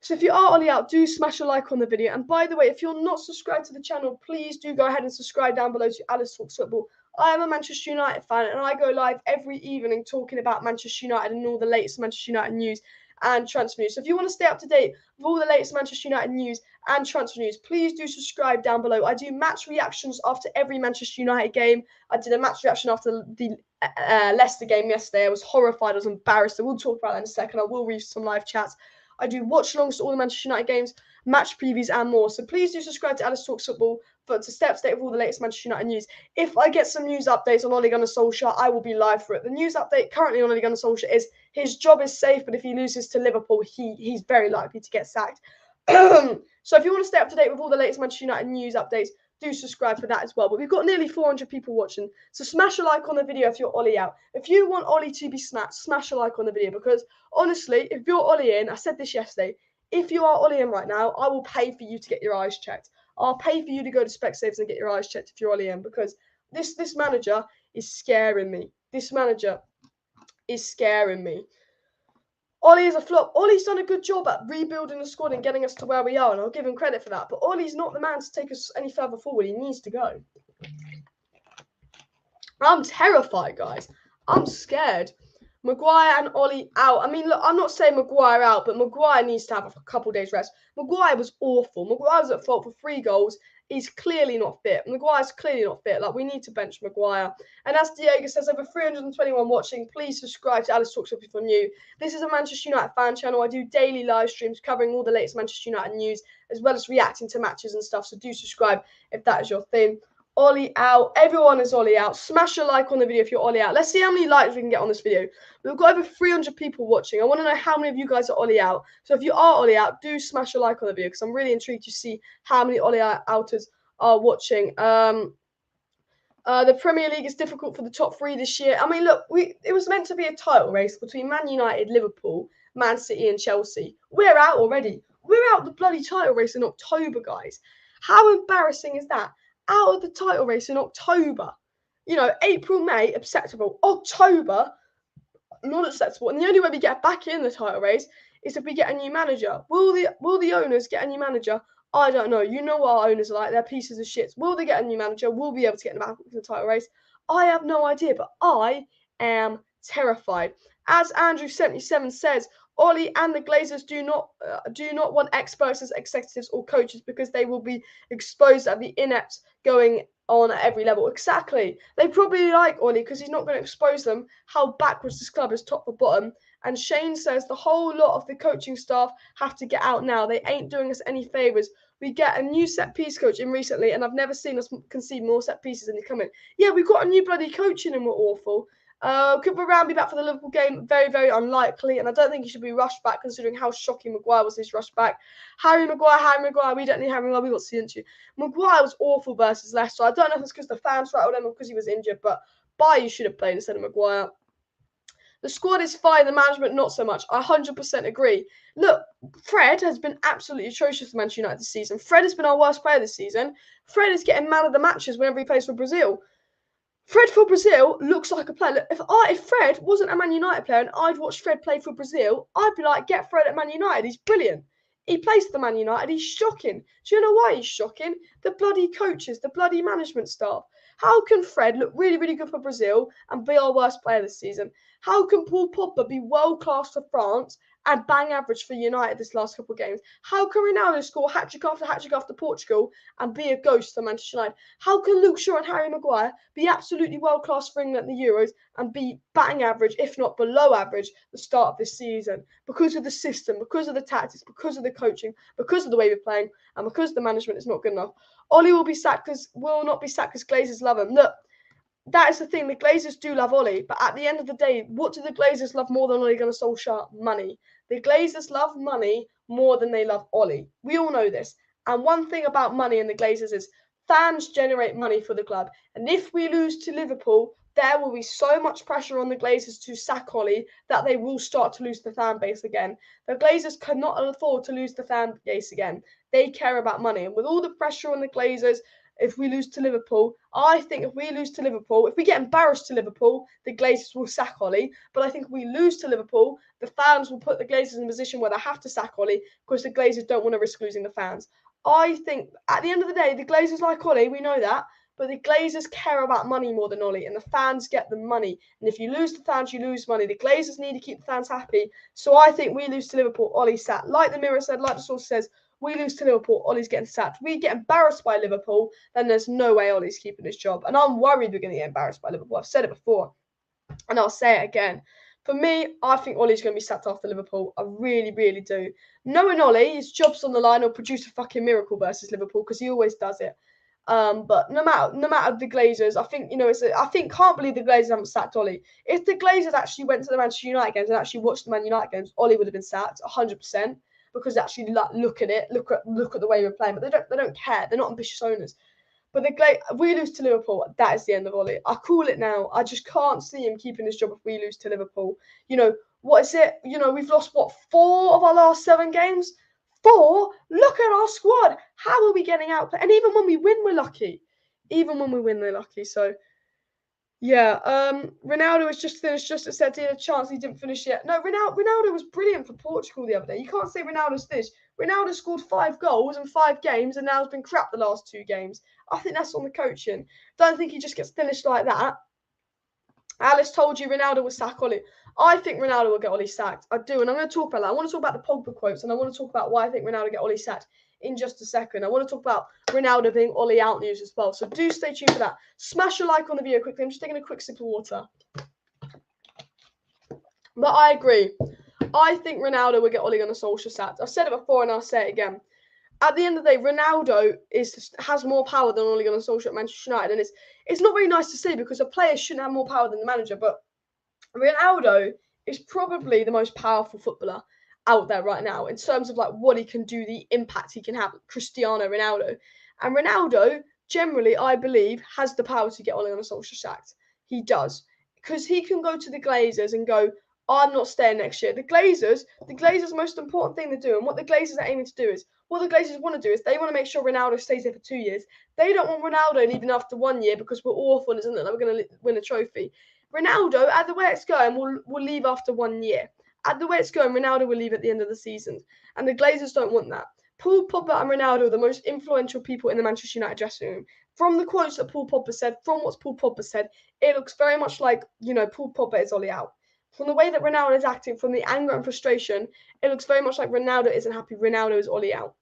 So if you are Ollie out, do smash a like on the video. And by the way, if you're not subscribed to the channel, please do go ahead and subscribe down below to Alice Talks Football. I am a Manchester United fan and I go live every evening talking about Manchester United and all the latest Manchester United news and transfer news. So if you want to stay up to date with all the latest Manchester United news and transfer news, please do subscribe down below. I do match reactions after every Manchester United game. I did a match reaction after the Leicester game yesterday. I was horrified. I was embarrassed. I will talk about that in a second. I will read some live chats. I do watch-alongs to all the Manchester United games, match previews, and more. So please do subscribe to Alice Talks Football to stay up to date with all the latest Manchester United news. If I get some news updates on Ole Gunnar Solskjaer, I will be live for it. The news update currently on Ole Gunnar Solskjaer is his job is safe, but if he loses to Liverpool, he's very likely to get sacked. So if you want to stay up to date with all the latest Manchester United news updates, do subscribe for that as well. But we've got nearly 400 people watching. So smash a like on the video if you're Ollie out. If you want Ollie to be smacked, smash a like on the video. Because honestly, if you're Ollie in, I said this yesterday, if you are Ollie in right now, I will pay for you to get your eyes checked. I'll pay for you to go to Specsavers and get your eyes checked if you're Ollie in. Because this manager is scaring me. This manager is scaring me. Ollie is a flop. Ollie's done a good job at rebuilding the squad and getting us to where we are, and I'll give him credit for that. But Ollie's not the man to take us any further forward. He needs to go. I'm terrified, guys. I'm scared. Maguire and Ollie out. I mean, look, I'm not saying Maguire out, but Maguire needs to have a couple days rest. Maguire was awful. Maguire was at fault for 3 goals. He's clearly not fit. Maguire's clearly not fit. Like, we need to bench Maguire. And as Diego says, over 321 watching, please subscribe to Alice Talks if you're new. This is a Manchester United fan channel. I do daily live streams covering all the latest Manchester United news, as well as reacting to matches and stuff. So do subscribe if that is your thing. Ollie out. Everyone is Ollie out. Smash a like on the video if you're Ollie out. Let's see how many likes we can get on this video. We've got over 300 people watching. I want to know how many of you guys are Ollie out. So if you are Ollie out, do smash a like on the video because I'm really intrigued to see how many Ollie outers are watching. The Premier League is difficult for the top 3 this year. I mean, look, it was meant to be a title race between Man United, Liverpool, Man City and Chelsea. We're out already. We're out the bloody title race in October, guys. How embarrassing is that? Out of the title race in October. You know, April, May, acceptable. October, not acceptable. And the only way we get back in the title race is if we get a new manager. Will the owners get a new manager? I don't know. You know what our owners are like. They're pieces of shit. Will they get a new manager? Will we be able to get them back in the title race? I have no idea, but I am terrified. As Andrew77 says, Ollie and the Glazers do not want experts as executives or coaches because they will be exposed at the inept going on at every level. Exactly. They probably like Ollie because he's not going to expose them how backwards this club is top to bottom And Shane says the whole lot of the coaching staff have to get out now. They ain't doing us any favours. We get a new set piece coach in recently, and I've never seen us concede more set pieces than he's coming. Yeah, we've got a new bloody coach in and we're awful. Could Varane be back for the Liverpool game? Very, very unlikely, and I don't think he should be rushed back considering how shocking Maguire was his rush back. Harry Maguire, we don't need Harry Maguire, we got Zidane. Maguire was awful versus Leicester. I don't know if it's because the fans rattled him or because he was injured, but Bailly should have played instead of Maguire. The squad is fine, the management not so much. I 100% agree. Look, Fred has been absolutely atrocious for Manchester United this season. Fred has been our worst player this season. Fred is getting man of the matches whenever he plays for Brazil. Fred for Brazil looks like a player. Look, if Fred wasn't a Man United player and I'd watched Fred play for Brazil, I'd be like, get Fred at Man United. He's brilliant. He plays for the Man United. He's shocking. Do you know why he's shocking? The bloody coaches, the bloody management staff. How can Fred look really, really good for Brazil and be our worst player this season? How can Paul Pogba be world-class for France and bang average for United this last couple of games? How can Ronaldo score hat-trick after Portugal and be a ghost for Manchester United? How can Luke Shaw and Harry Maguire be absolutely world-class for England at the Euros and be batting average, if not below average, the start of this season? Because of the system, because of the tactics, because of the coaching, because of the way we're playing, and because the management is not good enough. Ollie will not be sacked because Glazers love him. Look, that is the thing. The Glazers do love Ollie, but at the end of the day, what do the Glazers love more than Ole Gunnar Solskjaer? Money. The Glazers love money more than they love Ollie. We all know this. And one thing about money in the Glazers is fans generate money for the club. And if we lose to Liverpool, there will be so much pressure on the Glazers to sack Ollie that they will start to lose the fan base again. The Glazers cannot afford to lose the fan base again. They care about money. And with all the pressure on the Glazers, if we lose to Liverpool, I think if we lose to Liverpool, if we get embarrassed to Liverpool, the Glazers will sack Ollie. But I think if we lose to Liverpool, the fans will put the Glazers in a position where they have to sack Ollie because the Glazers don't want to risk losing the fans. I think at the end of the day, the Glazers like Ollie, we know that, but the Glazers care about money more than Ollie, and the fans get the money. And if you lose the fans, you lose money. The Glazers need to keep the fans happy. So I think we lose to Liverpool, Ollie's sacked. Like the Mirror said, like the source says, we lose to Liverpool, Ollie's getting sacked. We get embarrassed by Liverpool, then there's no way Ollie's keeping his job. And I'm worried we're going to get embarrassed by Liverpool. I've said it before, and I'll say it again. For me, I think Ollie's going to be sacked after Liverpool. I really, really do. Knowing Ollie, his job's on the line. He'll produce a fucking miracle versus Liverpool because he always does it. But no matter the Glazers, I think can't believe the Glazers haven't sacked Ollie. If the Glazers actually went to the Manchester United games and actually watched the Man United games, Ollie would have been sacked 100%. Because they actually look at it, look at the way we're playing, but they don't care. They're not ambitious owners. But we lose to Liverpool, that is the end of Ollie. I call it now. I just can't see him keeping his job if we lose to Liverpool. What is it? We've lost 4 of our last 7 games. 4. Look at our squad. How are we getting out? And even when we win, we're lucky. So. Yeah, Ronaldo was just finished. Just as said, he had a chance. He didn't finish yet. No, Ronaldo was brilliant for Portugal the other day. You can't say Ronaldo's finished. Ronaldo scored 5 goals in 5 games, and now has been crap the last 2 games. I think that's on the coaching. Don't think he just gets finished like that. Alice told you Ronaldo will sack Ollie. I think Ronaldo will get Ollie sacked. I do, and I'm going to talk about that. I want to talk about the Pogba quotes, and I want to talk about why I think Ronaldo will get Ollie sacked in just a second. I want to talk about Ronaldo being Ollie out news as well. So do stay tuned for that. Smash a like on the video quickly. I'm just taking a quick sip of water. But I agree. I think Ronaldo will get Ole Gunnar Solskjaer sacked. I've said it before and I'll say it again. At the end of the day, Ronaldo has more power than Ole Gunnar Solskjaer at Manchester United. And it's not very nice to say because a player shouldn't have more power than the manager. But Ronaldo is probably the most powerful footballer out there right now in terms of like what he can do, the impact he can have. Cristiano Ronaldo. And Ronaldo, generally, I believe, has the power to get Ole Gunnar Solskjaer sacked. He does. Because he can go to the Glazers and go, I'm not staying next year. The Glazers' most important thing to do, and what the Glazers are aiming to do is, what the Glazers want to do is they want to make sure Ronaldo stays there for 2 years. They don't want Ronaldo leaving after 1 year because we're awful and isn't it? Like we're going to win a trophy. Ronaldo, at the way it's going, will leave after 1 year. At the way it's going, Ronaldo will leave at the end of the season. And the Glazers don't want that. Paul Pogba and Ronaldo are the most influential people in the Manchester United dressing room. From the quotes that Paul Pogba said, it looks very much like, Paul Pogba is Ollie out. From the way that Ronaldo is acting, from the anger and frustration, it looks very much like Ronaldo isn't happy. Ronaldo is Ollie out.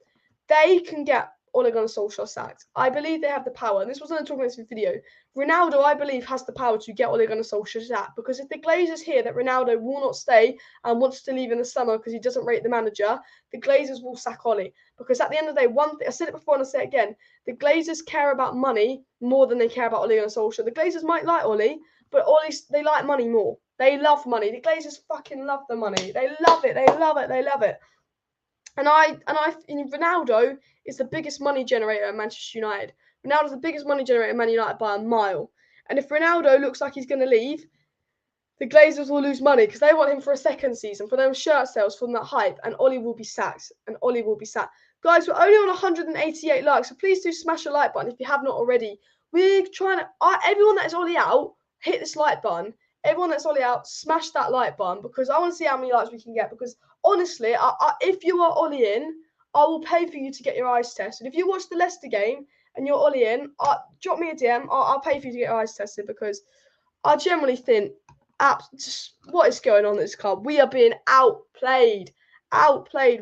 They can get Ole Gunnar Solskjaer sacked. I believe they have the power. And this wasn't a talking about this video. Ronaldo, I believe, has the power to get Ole Gunnar Solskjaer sacked, because if the Glazers hear that Ronaldo will not stay and wants to leave in the summer because he doesn't rate the manager, the Glazers will sack Ole. Because at the end of the day, one thing I said it before and I say it again: the Glazers care about money more than they care about Ole Gunnar Solskjaer. The Glazers might like Ole, but they like money more. They love money. The Glazers fucking love the money. They love it. They love it. They love it. And Ronaldo is the biggest money generator at Manchester United. Ronaldo's the biggest money generator at Man United by a mile. And if Ronaldo looks like he's going to leave, the Glazers will lose money because they want him for a second season, for them shirt sales, from that hype, and Ole will be sacked. Guys, we're only on 188 likes, so please do smash a like button if you have not already. We're trying to, everyone that is Ole out, hit this like button. Everyone that's Ole out, smash that like button, because I want to see how many likes we can get. Because honestly, if you are Ole in, I will pay for you to get your eyes tested. If you watch the Leicester game and you're Ole in, drop me a DM. I'll pay for you to get your eyes tested, because I generally think, just what is going on at this club? We are being outplayed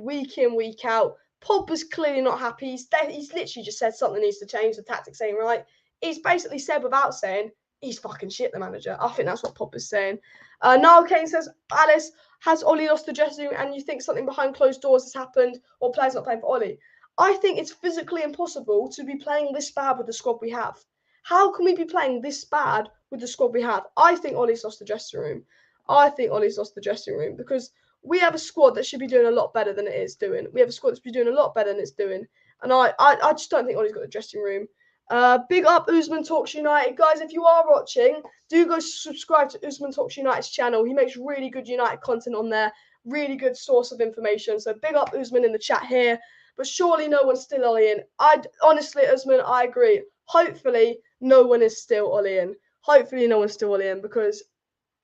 week in, week out. Pogba's clearly not happy. He's literally just said something needs to change. The tactics ain't right. He's basically said without saying, he's fucking shit, the manager. I think that's what Pogba's saying. Niall Kane says, Alice, has Ole lost the dressing room and you think something behind closed doors has happened, or players not playing for Ole? I think it's physically impossible to be playing this bad with the squad we have. How can we be playing this bad with the squad we have? I think Ole's lost the dressing room. Because we have a squad that should be doing a lot better than it is doing. We have a squad that should be doing a lot better than it's doing. And I just don't think Ole's got the dressing room. Big up Usman Talks United. Guys, if you are watching, do go subscribe to Usman Talks United's channel. He makes really good United content on there. Really good source of information. So big up Usman in the chat here. But surely no one's still Ole in. Honestly, Usman, I agree. Hopefully no one is still Ole in. Because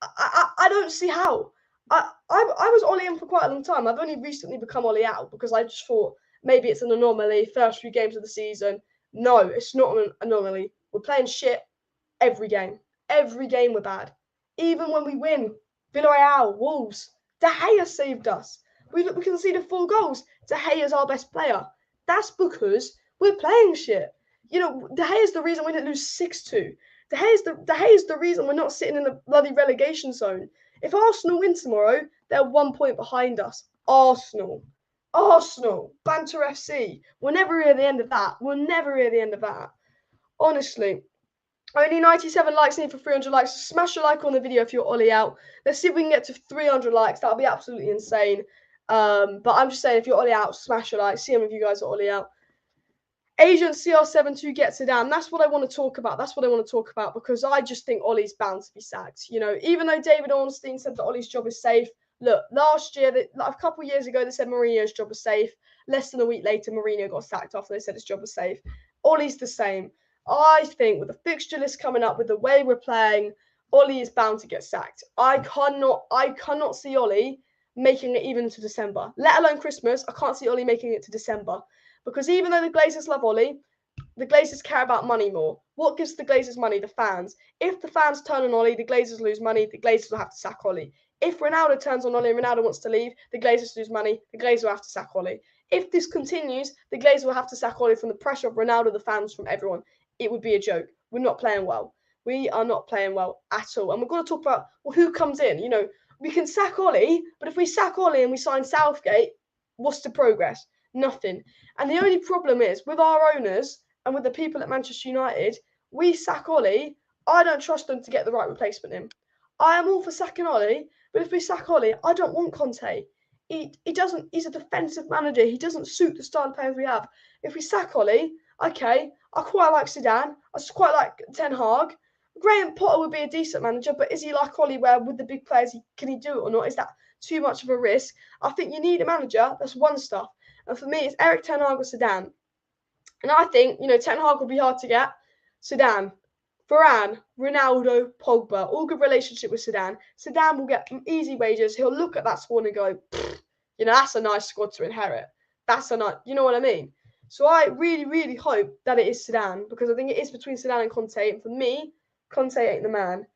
I don't see how. I was Ole in for quite a long time. I've only recently become Ole out because I just thought maybe it's an anomaly. First few games of the season. No, it's not an anomaly. We're playing shit every game. Every game we're bad. Even when we win. Villarreal, Wolves. De Gea saved us. We conceded 4 goals. De Gea's our best player. That's because we're playing shit. You know, De Gea's the reason we didn't lose 6-2. De Gea's the reason we're not sitting in the bloody relegation zone. If Arsenal win tomorrow, they're 1 point behind us. Arsenal, Banter FC. We'll never hear the end of that. Honestly. Only 97 likes needed for 300 likes. So smash a like on the video if you're Ole out. Let's see if we can get to 300 likes. That'll be absolutely insane. But I'm just saying, if you're Ole out, smash a like. See how many of you guys are Ole out. Agent CR72 gets it down. That's what I want to talk about. Because I just think Ole's bound to be sacked. You know, even though David Ornstein said that Ole's job is safe. Look, last year, a couple of years ago, they said Mourinho's job was safe. Less than a week later, Mourinho got sacked after they said his job was safe. Ole's the same. I think with the fixture list coming up, with the way we're playing, Ole is bound to get sacked. I cannot see Ole making it even to December, let alone Christmas. I can't see Ole making it to December, because even though the Glazers love Ole, the Glazers care about money more. What gives the Glazers money? The fans. If the fans turn on Ole, the Glazers lose money. The Glazers will have to sack Ole. If Ronaldo turns on Ole and Ronaldo wants to leave, the Glazers lose money. The Glazers will have to sack Ole. If this continues, the Glazers will have to sack Ole from the pressure of Ronaldo, the fans, from everyone. It would be a joke. We're not playing well. We are not playing well at all. And we're going to talk about, well, who comes in. You know, we can sack Ole, but if we sack Ole and we sign Southgate, what's the progress? Nothing. And the only problem is, with our owners and with the people at Manchester United, we sack Ole. I don't trust them to get the right replacement in. I am all for sacking Ole, but if we sack Ole, I don't want Conte. He's a defensive manager. He doesn't suit the style of players we have. If we sack Ole, okay, I quite like Zidane. I just quite like Ten Hag. Graham Potter would be a decent manager, but is he like Ole, where with the big players, can he do it or not? Is that too much of a risk? I think you need a manager that's won stuff. And for me, it's Eric Ten Hag or Zidane. And I think, you know, Ten Hag will be hard to get. Zidane, Varane, Ronaldo, Pogba, all good relationship with Zidane. Zidane will get easy wages. He'll look at that squad and go, you know, that's a nice squad to inherit. That's a nice, you know what I mean? So I really, really hope that it is Zidane, because I think it is between Zidane and Conte. And for me, Conte ain't the man.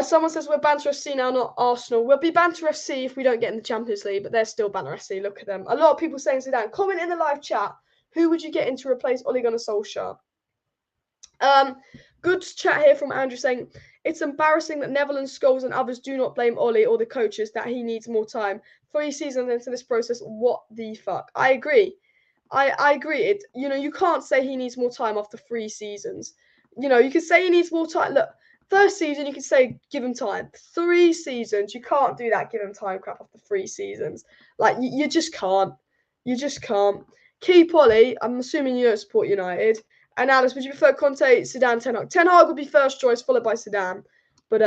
Someone says we're Banter FC now, not Arsenal. We'll be Banter FC if we don't get in the Champions League, but they're still Banter FC. Look at them. A lot of people saying Zidane. Comment in the live chat. Who would you get in to replace Ole Gunnar Solskjaer? Good chat here from Andrew saying, it's embarrassing that Netherlands, Scholes and others do not blame Ole or the coaches that he needs more time. 3 seasons into this process, what the fuck? I agree. I agree. You can't say he needs more time after 3 seasons. You can say he needs more time. Look, first season, you can say give him time. 3 seasons, you can't do that give him time crap after 3 seasons. Like, you just can't. You just can't. Keep Ole. I'm assuming you don't support United. And Alice, would you prefer Conte, Zidane, Ten Hag? Ten Hag would be first choice, followed by Zidane. But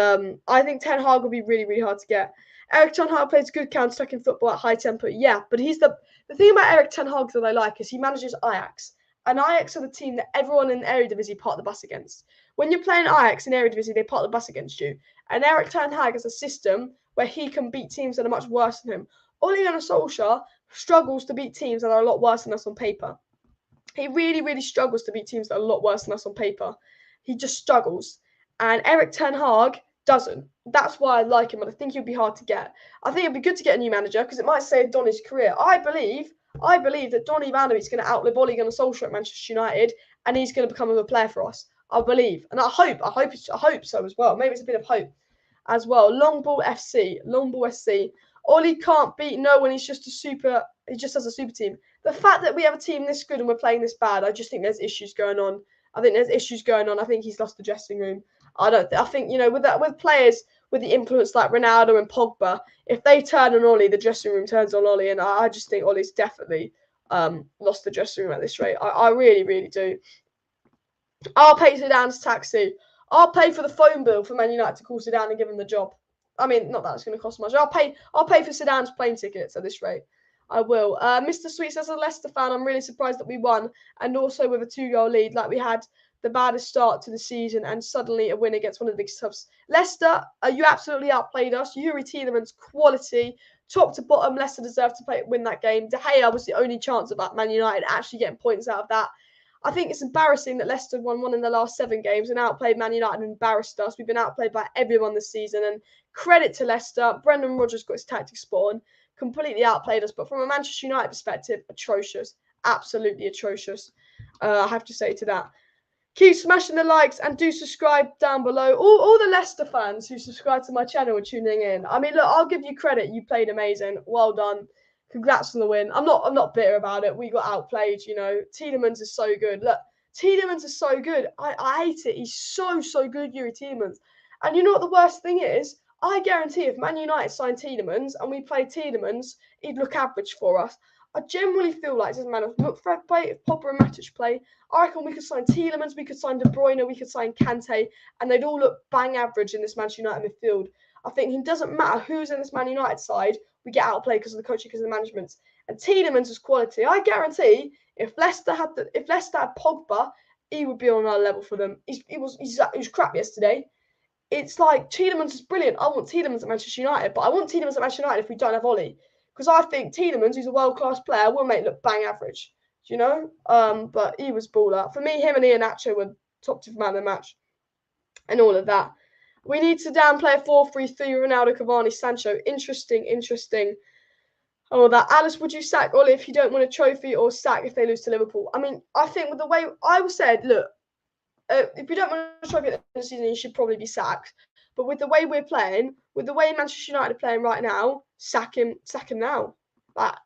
I think Ten Hag would be really, really hard to get. Erik Ten Hag plays good counter-attacking football at high tempo. Yeah, but he's the thing about Erik Ten Hag that I like is he manages Ajax. And Ajax are the team that everyone in Eredivisie part the bus against. When you're playing Ajax in Eredivisie, they part the bus against you. And Erik Ten Hag has a system where he can beat teams that are much worse than him. Ole Gunnar Solskjaer struggles to beat teams that are a lot worse than us on paper. He really, really struggles to beat teams that are a lot worse than us on paper. He just struggles. And Erik Ten Hag doesn't. That's why I like him, but I think he'll be hard to get. I think it'd be good to get a new manager because it might save Donny's career. I believe that Donny van de Beek's going to outlive Ole Gunnar Solskjaer at Manchester United, and he's going to become a player for us. I believe, and I hope so as well. Maybe it's a bit of hope as well. Long ball SC. Ole can't beat no one. He just has a super team. The fact that we have a team this good and we're playing this bad, I just think there's issues going on. I think he's lost the dressing room. I think with players with the influence like Ronaldo and Pogba, if they turn on Ole, the dressing room turns on Ole, and I just think Ole's definitely lost the dressing room at this rate. I really, really do. I'll pay Zidane's taxi. I'll pay for the phone bill for Man United to call Zidane and give him the job. I mean, not that it's going to cost much. I'll pay for Zidane's plane tickets at this rate. I will. Mr. Sweet says, as a Leicester fan, I'm really surprised that we won, and also with a 2-goal lead. Like, we had the baddest start to the season, and suddenly a win against one of the big clubs. Leicester, you absolutely outplayed us. Youri Tielemans, quality, top to bottom. Leicester deserved to win that game. De Gea was the only chance about Man United actually getting points out of that. I think it's embarrassing that Leicester won 1 in the last 7 games and outplayed Man United and embarrassed us. We've been outplayed by everyone this season, and credit to Leicester. Brendan Rodgers got his tactics spot on, completely outplayed us. But from a Manchester United perspective, atrocious, absolutely atrocious. I have to say to that. Keep smashing the likes and do subscribe down below. All the Leicester fans who subscribe to my channel are tuning in. I mean, look, I'll give you credit. You played amazing. Well done. Congrats on the win. I'm not bitter about it. We got outplayed, Tielemans is so good. Look, Tielemans is so good. I hate it. He's so good, Youri Tielemans. And you know what the worst thing is? I guarantee if Man United signed Tielemans and we played Tielemans, he'd look average for us. I generally feel like it doesn't matter if Fred play, if Pogba and Matic play. I reckon we could sign Tielemans, we could sign De Bruyne, we could sign CONTE, and they'd all look bang average in this Manchester United midfield. I think it doesn't matter who's in this Man United side, we get outplayed because of the coaching, because of the management. And Tielemans is quality. I guarantee if Leicester had Pogba, he would be on our level for them. He was crap yesterday. It's like Tielemans is brilliant. I want Tielemans at Manchester United, but I want Tielemans at Manchester United if we don't have Ole. Because I think Tielemans, who's a world-class player, will make look bang average. Do you know? But he was baller. For me, him and Iheanacho were top 2 man of the match. And all of that. We need to downplay a 4-3-3, Ronaldo, Cavani, Sancho. Interesting. Oh, that. Alice, would you sack Ole if you don't win a trophy, or sack if they lose to Liverpool? I mean, I think with the way I said, look, if you don't win a trophy at the end of the season, you should probably be sacked. But with the way we're playing, with the way Manchester United are playing right now, sack him now.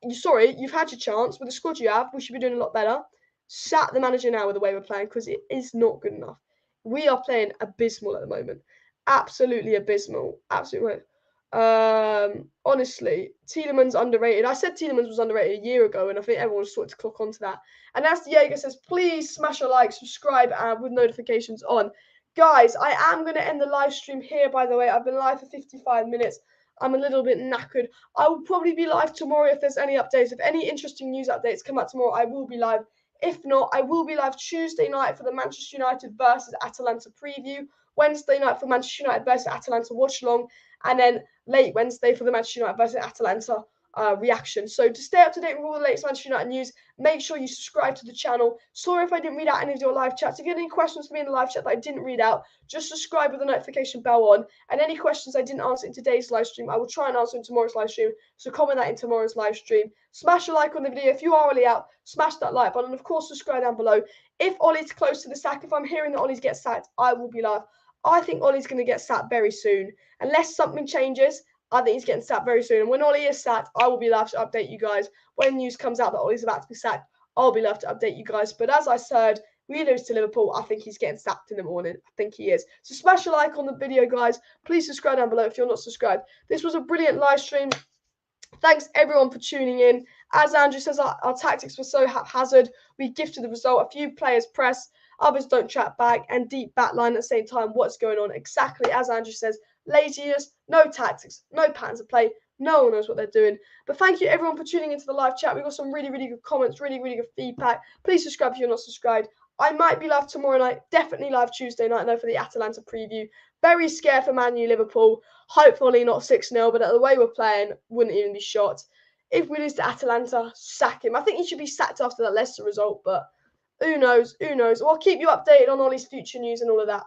You've had your chance. With the squad you have, we should be doing a lot better. Sack the manager now with the way we're playing, because it is not good enough. We are playing abysmal at the moment. Absolutely abysmal. Absolutely. Honestly, Tielemans underrated. I said Tielemans was underrated a year ago, and I think everyone was starting to clock onto that. And as Diego says, please smash a like, subscribe, and with notifications on. Guys, I am going to end the live stream here, by the way. I've been live for 55 minutes. I'm a little bit knackered. I will probably be live tomorrow if there's any updates. If any interesting news updates come out tomorrow, I will be live. If not, I will be live Tuesday night for the Manchester United versus Atalanta preview. Wednesday night for Manchester United versus Atalanta watch along. And then late Wednesday for the Manchester United versus Atalanta reaction. So to stay up to date with all the latest Manchester United news, make sure you subscribe to the channel. Sorry if I didn't read out any of your live chats. If you had any questions for me in the live chat that I didn't read out, just subscribe with the notification bell on. And any questions I didn't answer in today's live stream, I will try and answer in tomorrow's live stream. So comment that in tomorrow's live stream. Smash a like on the video. If you are already out, smash that like button. And of course, subscribe down below. If Ollie's close to the sack, if I'm hearing that Ollie's get sacked, I will be live. I think Ollie's going to get sacked very soon. Unless something changes, I think he's getting sacked very soon. And when Ollie is sacked, I will be live to update you guys. When news comes out that Ollie's about to be sacked, I'll be live to update you guys. But as I said, we lose to Liverpool. I think he's getting sacked in the morning. I think he is. So smash a like on the video, guys. Please subscribe down below if you're not subscribed. This was a brilliant live stream. Thanks everyone for tuning in. As Andrew says, our tactics were so haphazard. We gifted the result. A few players press, others don't track back, and deep backline at the same time. What's going on? Exactly as Andrew says, laziness, no tactics, no patterns of play. No one knows what they're doing. But thank you everyone for tuning into the live chat. We got some really, really good comments, really, really good feedback. Please subscribe if you're not subscribed. I might be live tomorrow night, definitely live Tuesday night, though, for the Atalanta preview. Very scared for Man U Liverpool. Hopefully not 6-0, but the way we're playing, wouldn't even be shocked. If we lose to Atalanta, sack him. I think he should be sacked after that Leicester result, but who knows? Who knows? I'll keep you updated on all his future news and all of that.